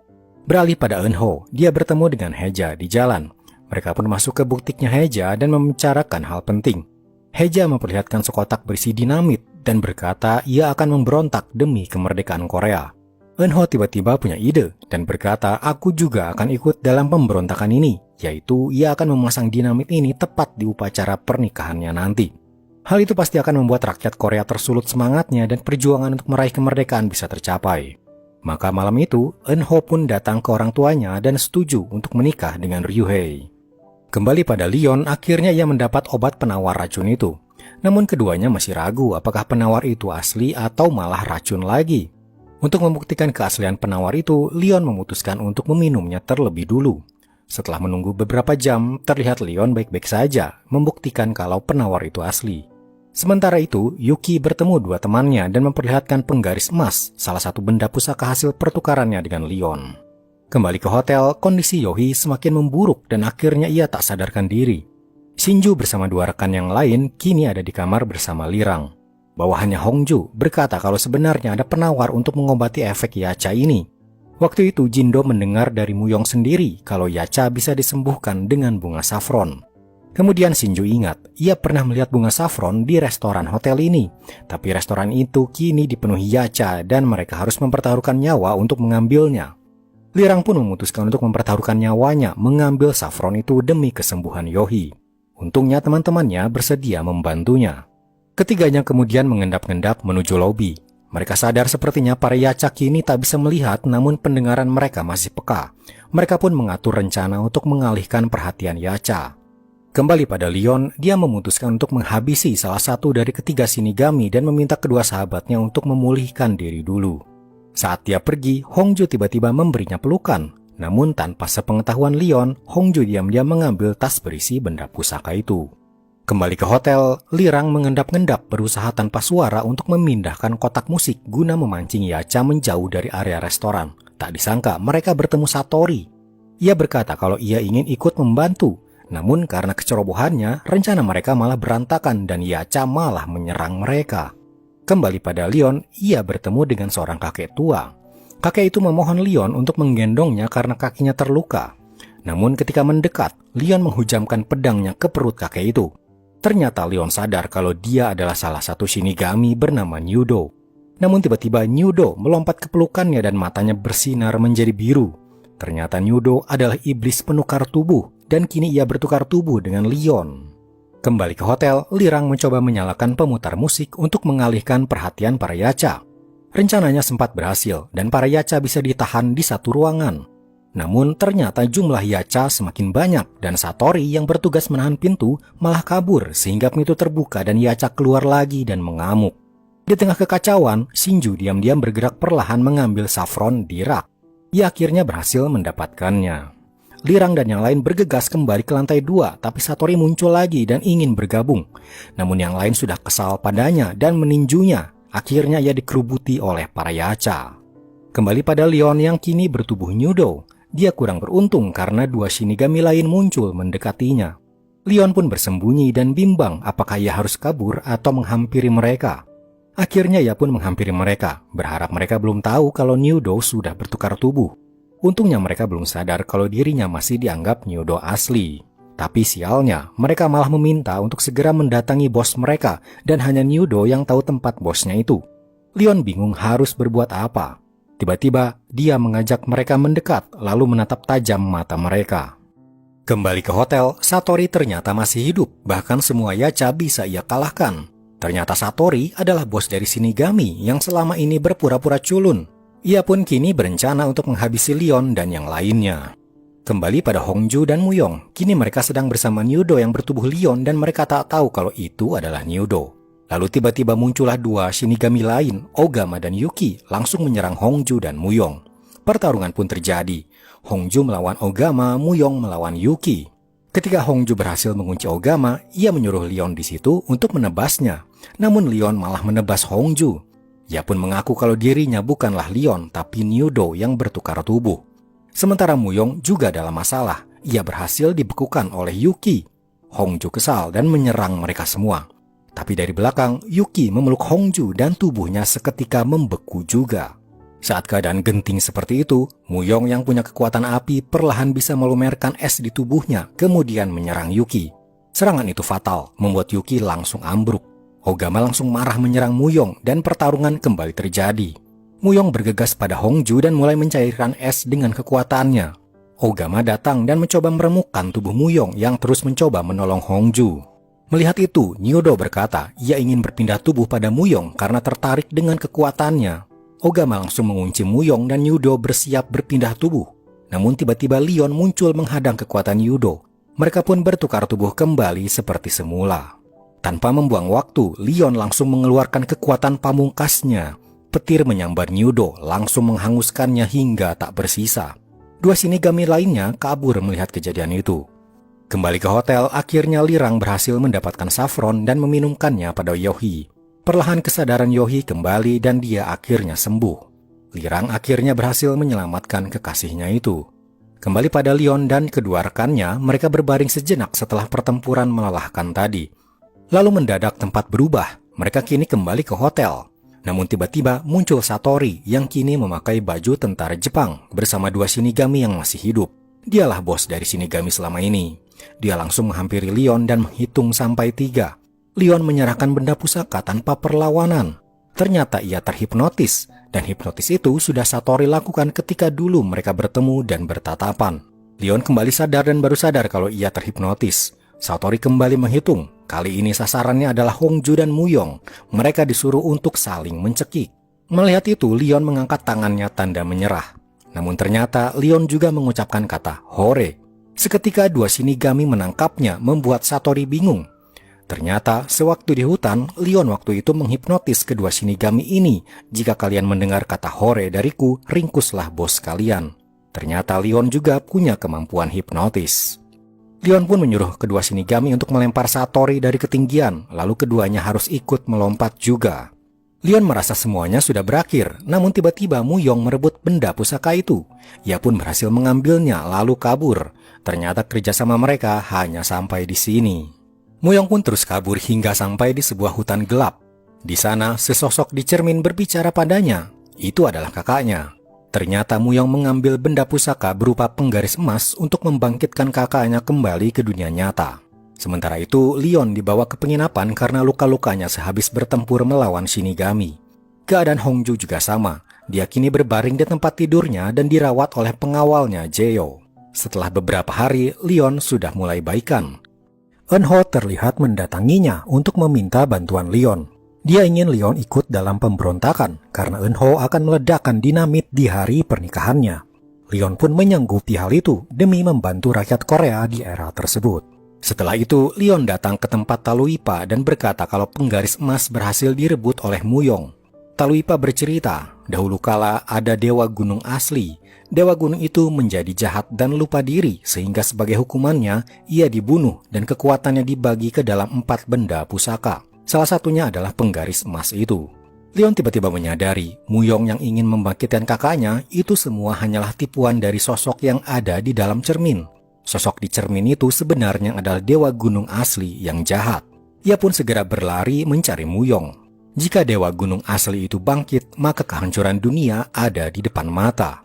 Beralih pada Eunho, dia bertemu dengan Heja di jalan. Mereka pun masuk ke butiknya Heja dan membicarakan hal penting. Heja memperlihatkan sekotak berisi dinamit dan berkata ia akan memberontak demi kemerdekaan Korea. Eunho tiba-tiba punya ide dan berkata aku juga akan ikut dalam pemberontakan ini, yaitu ia akan memasang dinamit ini tepat di upacara pernikahannya nanti. Hal itu pasti akan membuat rakyat Korea tersulut semangatnya dan perjuangan untuk meraih kemerdekaan bisa tercapai. Maka malam itu, Eunho pun datang ke orang tuanya dan setuju untuk menikah dengan Ryuhei. Kembali pada Leon, akhirnya ia mendapat obat penawar racun itu. Namun keduanya masih ragu apakah penawar itu asli atau malah racun lagi. Untuk membuktikan keaslian penawar itu, Leon memutuskan untuk meminumnya terlebih dulu. Setelah menunggu beberapa jam, terlihat Leon baik-baik saja, membuktikan kalau penawar itu asli. Sementara itu, Yuki bertemu dua temannya dan memperlihatkan penggaris emas, salah satu benda pusaka hasil pertukarannya dengan Leon. Kembali ke hotel, kondisi Yohi semakin memburuk dan akhirnya ia tak sadarkan diri. Shinju bersama dua rekan yang lain kini ada di kamar bersama Lirang. Bawahannya Hongju berkata kalau sebenarnya ada penawar untuk mengobati efek Yacha ini. Waktu itu Jindo mendengar dari Muyong sendiri kalau Yacha bisa disembuhkan dengan bunga saffron. Kemudian Shinju ingat, ia pernah melihat bunga saffron di restoran hotel ini. Tapi restoran itu kini dipenuhi Yacha dan mereka harus mempertaruhkan nyawa untuk mengambilnya. Lirang pun memutuskan untuk mempertaruhkan nyawanya mengambil saffron itu demi kesembuhan Yohi. Untungnya teman-temannya bersedia membantunya. Ketiganya kemudian mengendap-endap menuju lobi. Mereka sadar sepertinya para Yacha kini tak bisa melihat namun pendengaran mereka masih peka. Mereka pun mengatur rencana untuk mengalihkan perhatian Yacha. Kembali pada Leon, dia memutuskan untuk menghabisi salah satu dari ketiga Shinigami dan meminta kedua sahabatnya untuk memulihkan diri dulu. Saat dia pergi, Hongju tiba-tiba memberinya pelukan. Namun tanpa sepengetahuan Leon, Hongju diam-diam mengambil tas berisi benda pusaka itu. Kembali ke hotel, Lirang mengendap-endap berusaha tanpa suara untuk memindahkan kotak musik guna memancing Yacha menjauh dari area restoran. Tak disangka mereka bertemu Satori. Ia berkata kalau ia ingin ikut membantu. Namun karena kecerobohannya, rencana mereka malah berantakan dan Yacha malah menyerang mereka. Kembali pada Leon, ia bertemu dengan seorang kakek tua. Kakek itu memohon Leon untuk menggendongnya karena kakinya terluka. Namun ketika mendekat, Leon menghujamkan pedangnya ke perut kakek itu. Ternyata Leon sadar kalau dia adalah salah satu Shinigami bernama Nyudo. Namun tiba-tiba Nyudo melompat ke pelukannya dan matanya bersinar menjadi biru. Ternyata Nyudo adalah iblis penukar tubuh. Dan kini ia bertukar tubuh dengan Leon. Kembali ke hotel, Lirang mencoba menyalakan pemutar musik untuk mengalihkan perhatian para Yacha. Rencananya sempat berhasil dan para Yacha bisa ditahan di satu ruangan. Namun ternyata jumlah Yacha semakin banyak dan Satori yang bertugas menahan pintu malah kabur sehingga pintu terbuka dan Yacha keluar lagi dan mengamuk. Di tengah kekacauan, Shinju diam-diam bergerak perlahan mengambil saffron di rak. Ia akhirnya berhasil mendapatkannya. Lirang dan yang lain bergegas kembali ke lantai 2, tapi Satori muncul lagi dan ingin bergabung. Namun yang lain sudah kesal padanya dan meninjunya. Akhirnya ia dikerubuti oleh para Yacha. Kembali pada Leon yang kini bertubuh Nyudo. Dia kurang beruntung karena dua Shinigami lain muncul mendekatinya. Leon pun bersembunyi dan bimbang apakah ia harus kabur atau menghampiri mereka. Akhirnya ia pun menghampiri mereka, berharap mereka belum tahu kalau Nyudo sudah bertukar tubuh. Untungnya mereka belum sadar kalau dirinya masih dianggap Nyudo asli. Tapi sialnya, mereka malah meminta untuk segera mendatangi bos mereka dan hanya Nyudo yang tahu tempat bosnya itu. Leon bingung harus berbuat apa. Tiba-tiba, dia mengajak mereka mendekat lalu menatap tajam mata mereka. Kembali ke hotel, Satori ternyata masih hidup, bahkan semua Yacha bisa ia kalahkan. Ternyata Satori adalah bos dari Shinigami yang selama ini berpura-pura culun. Ia pun kini berencana untuk menghabisi Leon dan yang lainnya. Kembali pada Hongju dan Muyong, kini mereka sedang bersama Nyudo yang bertubuh Leon dan mereka tak tahu kalau itu adalah Nyudo. Lalu tiba-tiba muncullah dua Shinigami lain, Ogama dan Yuki, langsung menyerang Hongju dan Muyong. Pertarungan pun terjadi. Hongju melawan Ogama, Muyong melawan Yuki. Ketika Hongju berhasil mengunci Ogama, ia menyuruh Leon di situ untuk menebasnya. Namun Leon malah menebas Hongju. Ia pun mengaku kalau dirinya bukanlah Leon, tapi Nyudo yang bertukar tubuh. Sementara Muyong juga dalam masalah. Ia berhasil dibekukan oleh Yuki. Hongju kesal dan menyerang mereka semua. Tapi dari belakang, Yuki memeluk Hongju dan tubuhnya seketika membeku juga. Saat keadaan genting seperti itu, Muyong yang punya kekuatan api perlahan bisa melumerkan es di tubuhnya, kemudian menyerang Yuki. Serangan itu fatal, membuat Yuki langsung ambruk. Ogama langsung marah menyerang Muyong dan pertarungan kembali terjadi. Muyong bergegas pada Hongju dan mulai mencairkan es dengan kekuatannya. Ogama datang dan mencoba meremukkan tubuh Muyong yang terus mencoba menolong Hongju. Melihat itu, Nyudo berkata ia ingin berpindah tubuh pada Muyong karena tertarik dengan kekuatannya. Ogama langsung mengunci Muyong dan Nyudo bersiap berpindah tubuh. Namun tiba-tiba Leon muncul menghadang kekuatan Nyudo. Mereka pun bertukar tubuh kembali seperti semula. Tanpa membuang waktu, Leon langsung mengeluarkan kekuatan pamungkasnya. Petir menyambar Nyudo, langsung menghanguskannya hingga tak bersisa. Dua Shinigami lainnya kabur melihat kejadian itu. Kembali ke hotel, akhirnya Lirang berhasil mendapatkan saffron dan meminumkannya pada Yohi. Perlahan kesadaran Yohi kembali dan dia akhirnya sembuh. Lirang akhirnya berhasil menyelamatkan kekasihnya itu. Kembali pada Leon dan kedua rekannya, mereka berbaring sejenak setelah pertempuran melelahkan tadi. Lalu mendadak tempat berubah, mereka kini kembali ke hotel. Namun tiba-tiba muncul Satori yang kini memakai baju tentara Jepang bersama dua Shinigami yang masih hidup. Dialah bos dari Shinigami selama ini. Dia langsung menghampiri Leon dan menghitung sampai 3. Leon menyerahkan benda pusaka tanpa perlawanan. Ternyata ia terhipnotis, dan hipnotis itu sudah Satori lakukan ketika dulu mereka bertemu dan bertatapan. Leon kembali sadar dan baru sadar kalau ia terhipnotis. Satori kembali menghitung. Kali ini sasarannya adalah Hongju dan Muyong. Mereka disuruh untuk saling mencekik. Melihat itu, Leon mengangkat tangannya tanda menyerah. Namun ternyata Leon juga mengucapkan kata Hore. Seketika dua Shinigami menangkapnya, membuat Satori bingung. Ternyata sewaktu di hutan, Leon waktu itu menghipnotis kedua Shinigami ini. Jika kalian mendengar kata Hore dariku, ringkuslah bos kalian. Ternyata Leon juga punya kemampuan hipnotis. Leon pun menyuruh kedua Shinigami untuk melempar Satori dari ketinggian, lalu keduanya harus ikut melompat juga. Leon merasa semuanya sudah berakhir, namun tiba-tiba Muyong merebut benda pusaka itu. Ia pun berhasil mengambilnya lalu kabur. Ternyata kerjasama mereka hanya sampai di sini. Muyong pun terus kabur hingga sampai di sebuah hutan gelap. Di sana, sesosok di cermin berbicara padanya. Itu adalah kakaknya. Ternyata Muyong mengambil benda pusaka berupa penggaris emas untuk membangkitkan kakaknya kembali ke dunia nyata. Sementara itu, Leon dibawa ke penginapan karena luka-lukanya sehabis bertempur melawan Shinigami. Keadaan Hongju juga sama. Dia kini berbaring di tempat tidurnya dan dirawat oleh pengawalnya Jeyo. Setelah beberapa hari, Leon sudah mulai baikan. Eunho terlihat mendatanginya untuk meminta bantuan Leon. Dia ingin Leon ikut dalam pemberontakan karena Eunho akan meledakkan dinamit di hari pernikahannya. Leon pun menyanggupi hal itu demi membantu rakyat Korea di era tersebut. Setelah itu, Leon datang ke tempat Taluipa dan berkata kalau penggaris emas berhasil direbut oleh Muyong. Taluipa bercerita, dahulu kala ada dewa gunung asli. Dewa gunung itu menjadi jahat dan lupa diri sehingga sebagai hukumannya ia dibunuh dan kekuatannya dibagi ke dalam 4 benda pusaka. Salah satunya adalah penggaris emas itu. Leon tiba-tiba menyadari Muyong yang ingin membangkitkan kakaknya itu semua hanyalah tipuan dari sosok yang ada di dalam cermin. Sosok di cermin itu sebenarnya adalah dewa gunung asli yang jahat. Ia pun segera berlari mencari Muyong. Jika dewa gunung asli itu bangkit, maka kehancuran dunia ada di depan mata.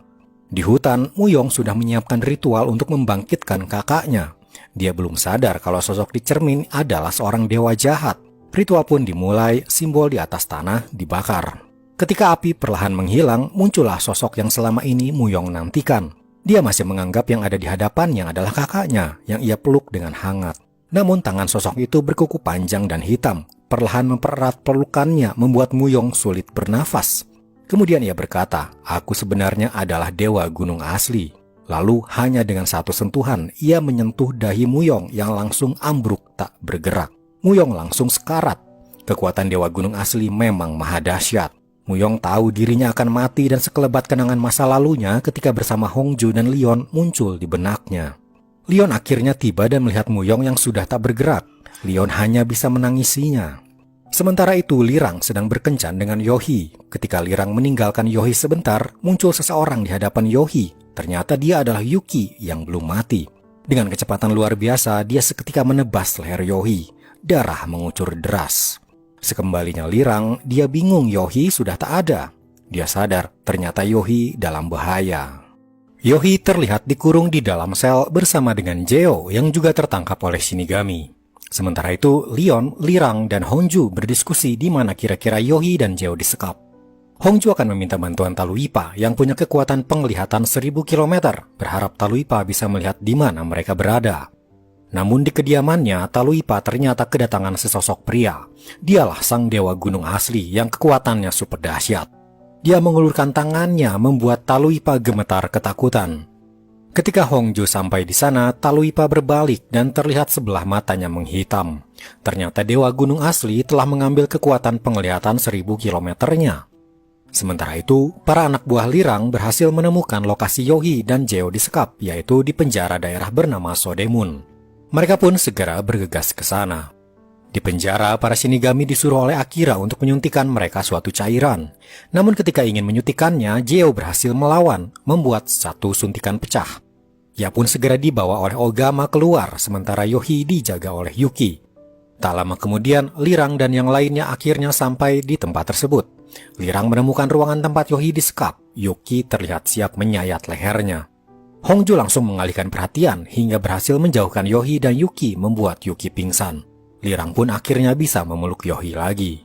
Di hutan, Muyong sudah menyiapkan ritual untuk membangkitkan kakaknya. Dia belum sadar kalau sosok di cermin adalah seorang dewa jahat. Ritual pun dimulai, simbol di atas tanah dibakar. Ketika api perlahan menghilang, muncullah sosok yang selama ini Muyong nantikan. Dia masih menganggap yang ada di hadapannya adalah kakaknya yang ia peluk dengan hangat. Namun tangan sosok itu berkuku panjang dan hitam. Perlahan mempererat pelukannya membuat Muyong sulit bernafas. Kemudian ia berkata, aku sebenarnya adalah dewa gunung asli. Lalu hanya dengan satu sentuhan, ia menyentuh dahi Muyong yang langsung ambruk tak bergerak. Muyong langsung sekarat. Kekuatan dewa gunung asli memang maha dahsyat. Muyong tahu dirinya akan mati dan sekelebat kenangan masa lalunya ketika bersama Hongju dan Leon muncul di benaknya. Leon akhirnya tiba dan melihat Muyong yang sudah tak bergerak. Leon hanya bisa menangisinya. Sementara itu Lirang sedang berkencan dengan Yohi. Ketika Lirang meninggalkan Yohi sebentar, muncul seseorang di hadapan Yohi. Ternyata dia adalah Yuki yang belum mati. Dengan kecepatan luar biasa, dia seketika menebas leher Yohi. Darah mengucur deras. Sekembalinya Lirang, dia bingung Yohi sudah tak ada. Dia sadar ternyata Yohi dalam bahaya. Yohi terlihat dikurung di dalam sel bersama dengan Jeyo yang juga tertangkap oleh Shinigami. Sementara itu, Leon, Lirang, dan Hongju berdiskusi di mana kira-kira Yohi dan Jeyo disekap. Hongju akan meminta bantuan Taluipa yang punya kekuatan penglihatan 1000 km, berharap Taluipa bisa melihat di mana mereka berada. Namun di kediamannya, Taluipa ternyata kedatangan sesosok pria. Dialah sang dewa gunung asli yang kekuatannya super dahsyat. Dia mengulurkan tangannya membuat Taluipa gemetar ketakutan. Ketika Hongju sampai di sana, Taluipa berbalik dan terlihat sebelah matanya menghitam. Ternyata Dewa Gunung asli telah mengambil kekuatan penglihatan 1000 kilometernya. Sementara itu, para anak buah Lirang berhasil menemukan lokasi Yohi dan Jeo disekap, yaitu di penjara daerah bernama Sodemun. Mereka pun segera bergegas ke sana. Di penjara, para Shinigami disuruh oleh Akira untuk menyuntikkan mereka suatu cairan. Namun ketika ingin menyuntikannya, Jeo berhasil melawan, membuat satu suntikan pecah. Ia pun segera dibawa oleh Ogama keluar, sementara Yohi dijaga oleh Yuki. Tak lama kemudian, Lirang dan yang lainnya akhirnya sampai di tempat tersebut. Lirang menemukan ruangan tempat Yohi disekap. Yuki terlihat siap menyayat lehernya. Hongju langsung mengalihkan perhatian hingga berhasil menjauhkan Yohi dan Yuki, membuat Yuki pingsan. Lirang pun akhirnya bisa memeluk Yohi lagi.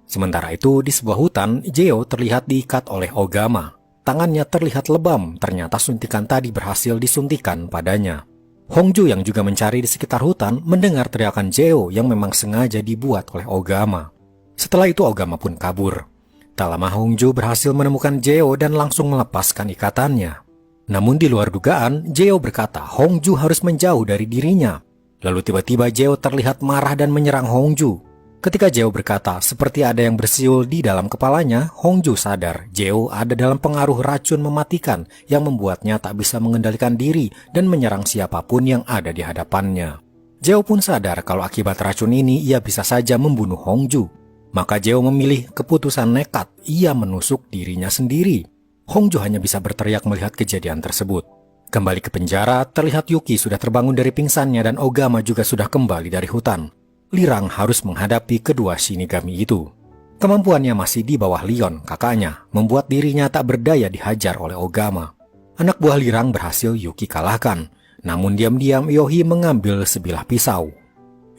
Sementara itu, di sebuah hutan, Jeo terlihat diikat oleh Ogama. Tangannya terlihat lebam, ternyata suntikan tadi berhasil disuntikan padanya. Hongju yang juga mencari di sekitar hutan mendengar teriakan Jeo yang memang sengaja dibuat oleh Ogama. Setelah itu Ogama pun kabur. Tak lama Hongju berhasil menemukan Jeo dan langsung melepaskan ikatannya. Namun di luar dugaan, Jeo berkata Hongju harus menjauh dari dirinya. Lalu tiba-tiba Jeo terlihat marah dan menyerang Hongju. Ketika Jeo berkata seperti ada yang bersiul di dalam kepalanya, Hongju sadar Jeo ada dalam pengaruh racun mematikan yang membuatnya tak bisa mengendalikan diri dan menyerang siapapun yang ada di hadapannya. Jeo pun sadar kalau akibat racun ini ia bisa saja membunuh Hongju. Maka Jeo memilih keputusan nekat, ia menusuk dirinya sendiri. Hongju hanya bisa berteriak melihat kejadian tersebut. Kembali ke penjara, terlihat Yuki sudah terbangun dari pingsannya dan Ogama juga sudah kembali dari hutan. Lirang harus menghadapi kedua Shinigami itu. Kemampuannya masih di bawah Lion, kakaknya, membuat dirinya tak berdaya dihajar oleh Ogama. Anak buah Lirang berhasil Yuki kalahkan, namun diam-diam Yohi mengambil sebilah pisau.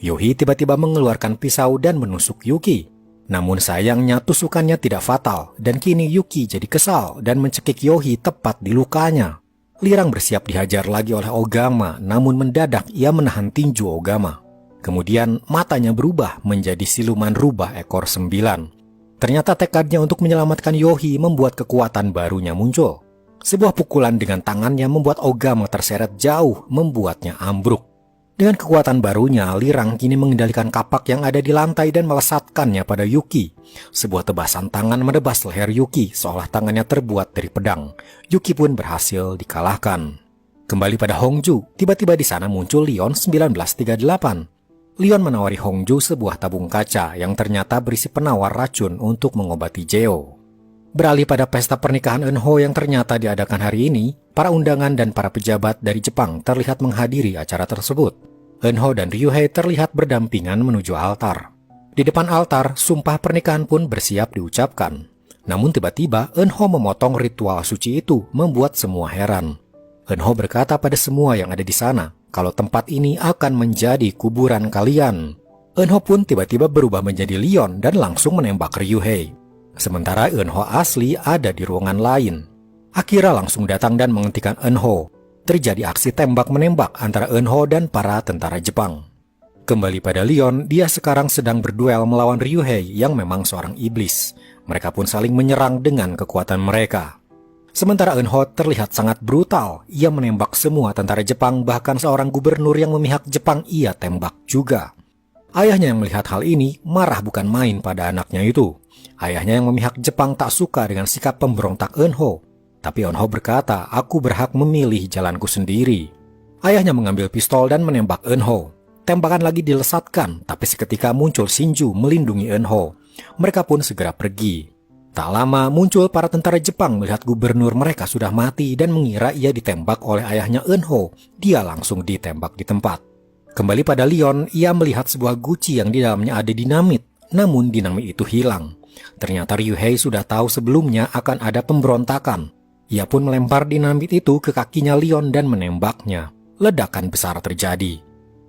Yohi tiba-tiba mengeluarkan pisau dan menusuk Yuki. Namun sayangnya tusukannya tidak fatal dan kini Yuki jadi kesal dan mencekik Yohi tepat di lukanya. Lirang bersiap dihajar lagi oleh Ogama, namun mendadak ia menahan tinju Ogama. Kemudian matanya berubah menjadi siluman rubah ekor 9. Ternyata tekadnya untuk menyelamatkan Yohi membuat kekuatan barunya muncul. Sebuah pukulan dengan tangannya membuat Ogama terseret jauh, membuatnya ambruk. Dengan kekuatan barunya, Lirang kini mengendalikan kapak yang ada di lantai dan melesatkannya pada Yuki. Sebuah tebasan tangan menebas leher Yuki, seolah tangannya terbuat dari pedang. Yuki pun berhasil dikalahkan. Kembali pada Hongju, tiba-tiba di sana muncul Lion 1938. Lion menawari Hongju sebuah tabung kaca yang ternyata berisi penawar racun untuk mengobati Jeo. Beralih pada pesta pernikahan Eunho yang ternyata diadakan hari ini, para undangan dan para pejabat dari Jepang terlihat menghadiri acara tersebut. Eunho dan Ryuhei terlihat berdampingan menuju altar. Di depan altar, sumpah pernikahan pun bersiap diucapkan. Namun tiba-tiba Eunho memotong ritual suci itu, membuat semua heran. Eunho berkata pada semua yang ada di sana, kalau tempat ini akan menjadi kuburan kalian. Eunho pun tiba-tiba berubah menjadi Lion dan langsung menembak Ryuhei. Sementara Eunho asli ada di ruangan lain. Akira langsung datang dan menghentikan Eunho. Terjadi aksi tembak-menembak antara Eunho dan para tentara Jepang. Kembali pada Lion, dia sekarang sedang berduel melawan Ryuhei yang memang seorang iblis. Mereka pun saling menyerang dengan kekuatan mereka. Sementara Eunho terlihat sangat brutal. Ia menembak semua tentara Jepang, bahkan seorang gubernur yang memihak Jepang ia tembak juga. Ayahnya yang melihat hal ini marah bukan main pada anaknya itu. Ayahnya yang memihak Jepang tak suka dengan sikap pemberontak Eunho. Tapi Eunho berkata, aku berhak memilih jalanku sendiri. Ayahnya mengambil pistol dan menembak Eunho. Tembakan lagi dilesatkan, tapi seketika muncul Shinju melindungi Eunho. Mereka pun segera pergi. Tak lama muncul para tentara Jepang melihat gubernur mereka sudah mati dan mengira ia ditembak oleh ayahnya Eunho. Dia langsung ditembak di tempat. Kembali pada Lion, ia melihat sebuah guci yang di dalamnya ada dinamit. Namun dinamit itu hilang. Ternyata Ryuhei sudah tahu sebelumnya akan ada pemberontakan. Ia pun melempar dinamit itu ke kakinya Lion dan menembaknya. Ledakan besar terjadi.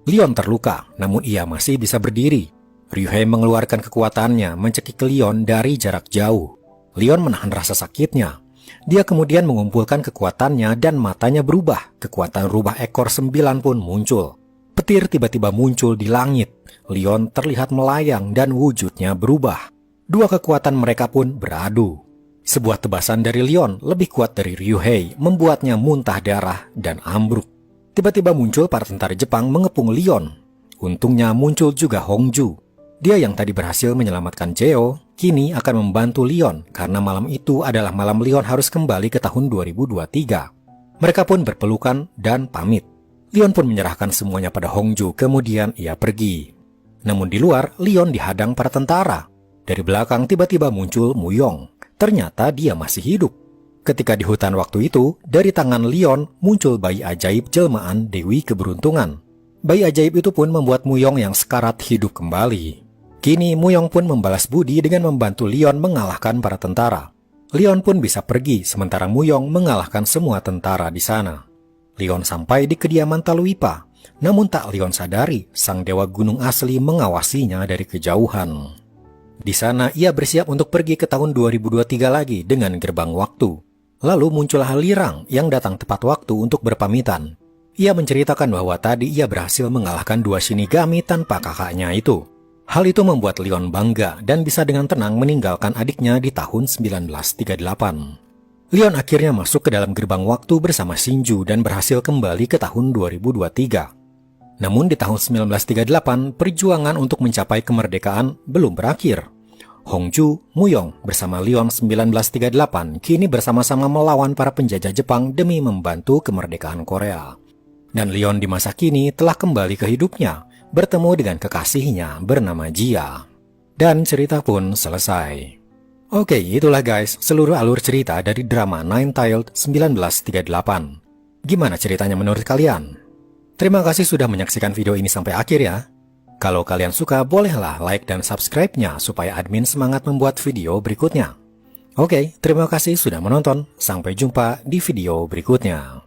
Lion terluka, namun ia masih bisa berdiri. Ryuhei mengeluarkan kekuatannya mencekik Lion dari jarak jauh. Lion menahan rasa sakitnya. Dia kemudian mengumpulkan kekuatannya dan matanya berubah. Kekuatan rubah ekor 9 pun muncul. Petir tiba-tiba muncul di langit. Lion terlihat melayang dan wujudnya berubah. Dua kekuatan mereka pun beradu. Sebuah tebasan dari Leon lebih kuat dari Ryuhei membuatnya muntah darah dan ambruk. Tiba-tiba muncul para tentara Jepang mengepung Leon. Untungnya muncul juga Hongju. Dia yang tadi berhasil menyelamatkan Jeo, kini akan membantu Leon karena malam itu adalah malam Leon harus kembali ke tahun 2023. Mereka pun berpelukan dan pamit. Leon pun menyerahkan semuanya pada Hongju, kemudian ia pergi. Namun di luar, Leon dihadang para tentara. Dari belakang tiba-tiba muncul Muyong. Ternyata dia masih hidup. Ketika di hutan waktu itu, dari tangan Leon muncul bayi ajaib jelmaan Dewi Keberuntungan. Bayi ajaib itu pun membuat Muyong yang sekarat hidup kembali. Kini Muyong pun membalas budi dengan membantu Leon mengalahkan para tentara. Leon pun bisa pergi sementara Muyong mengalahkan semua tentara di sana. Leon sampai di kediaman Taluipa. Namun tak Leon sadari, sang dewa gunung asli mengawasinya dari kejauhan. Di sana ia bersiap untuk pergi ke tahun 2023 lagi dengan gerbang waktu. Lalu muncullah Lirang yang datang tepat waktu untuk berpamitan. Ia menceritakan bahwa tadi ia berhasil mengalahkan 2 Shinigami tanpa kakaknya itu. Hal itu membuat Leon bangga dan bisa dengan tenang meninggalkan adiknya di tahun 1938. Leon akhirnya masuk ke dalam gerbang waktu bersama Shinju dan berhasil kembali ke tahun 2023. Namun di tahun 1938, perjuangan untuk mencapai kemerdekaan belum berakhir. Hongju, Muyong bersama Leon 1938 kini bersama-sama melawan para penjajah Jepang demi membantu kemerdekaan Korea. Dan Leon di masa kini telah kembali ke hidupnya, bertemu dengan kekasihnya bernama Jia. Dan cerita pun selesai. Oke, itulah guys seluruh alur cerita dari drama Nine-Tailed 1938. Gimana ceritanya menurut kalian? Terima kasih sudah menyaksikan video ini sampai akhir ya. Kalau kalian suka, bolehlah like dan subscribe-nya supaya admin semangat membuat video berikutnya. Oke, terima kasih sudah menonton. Sampai jumpa di video berikutnya.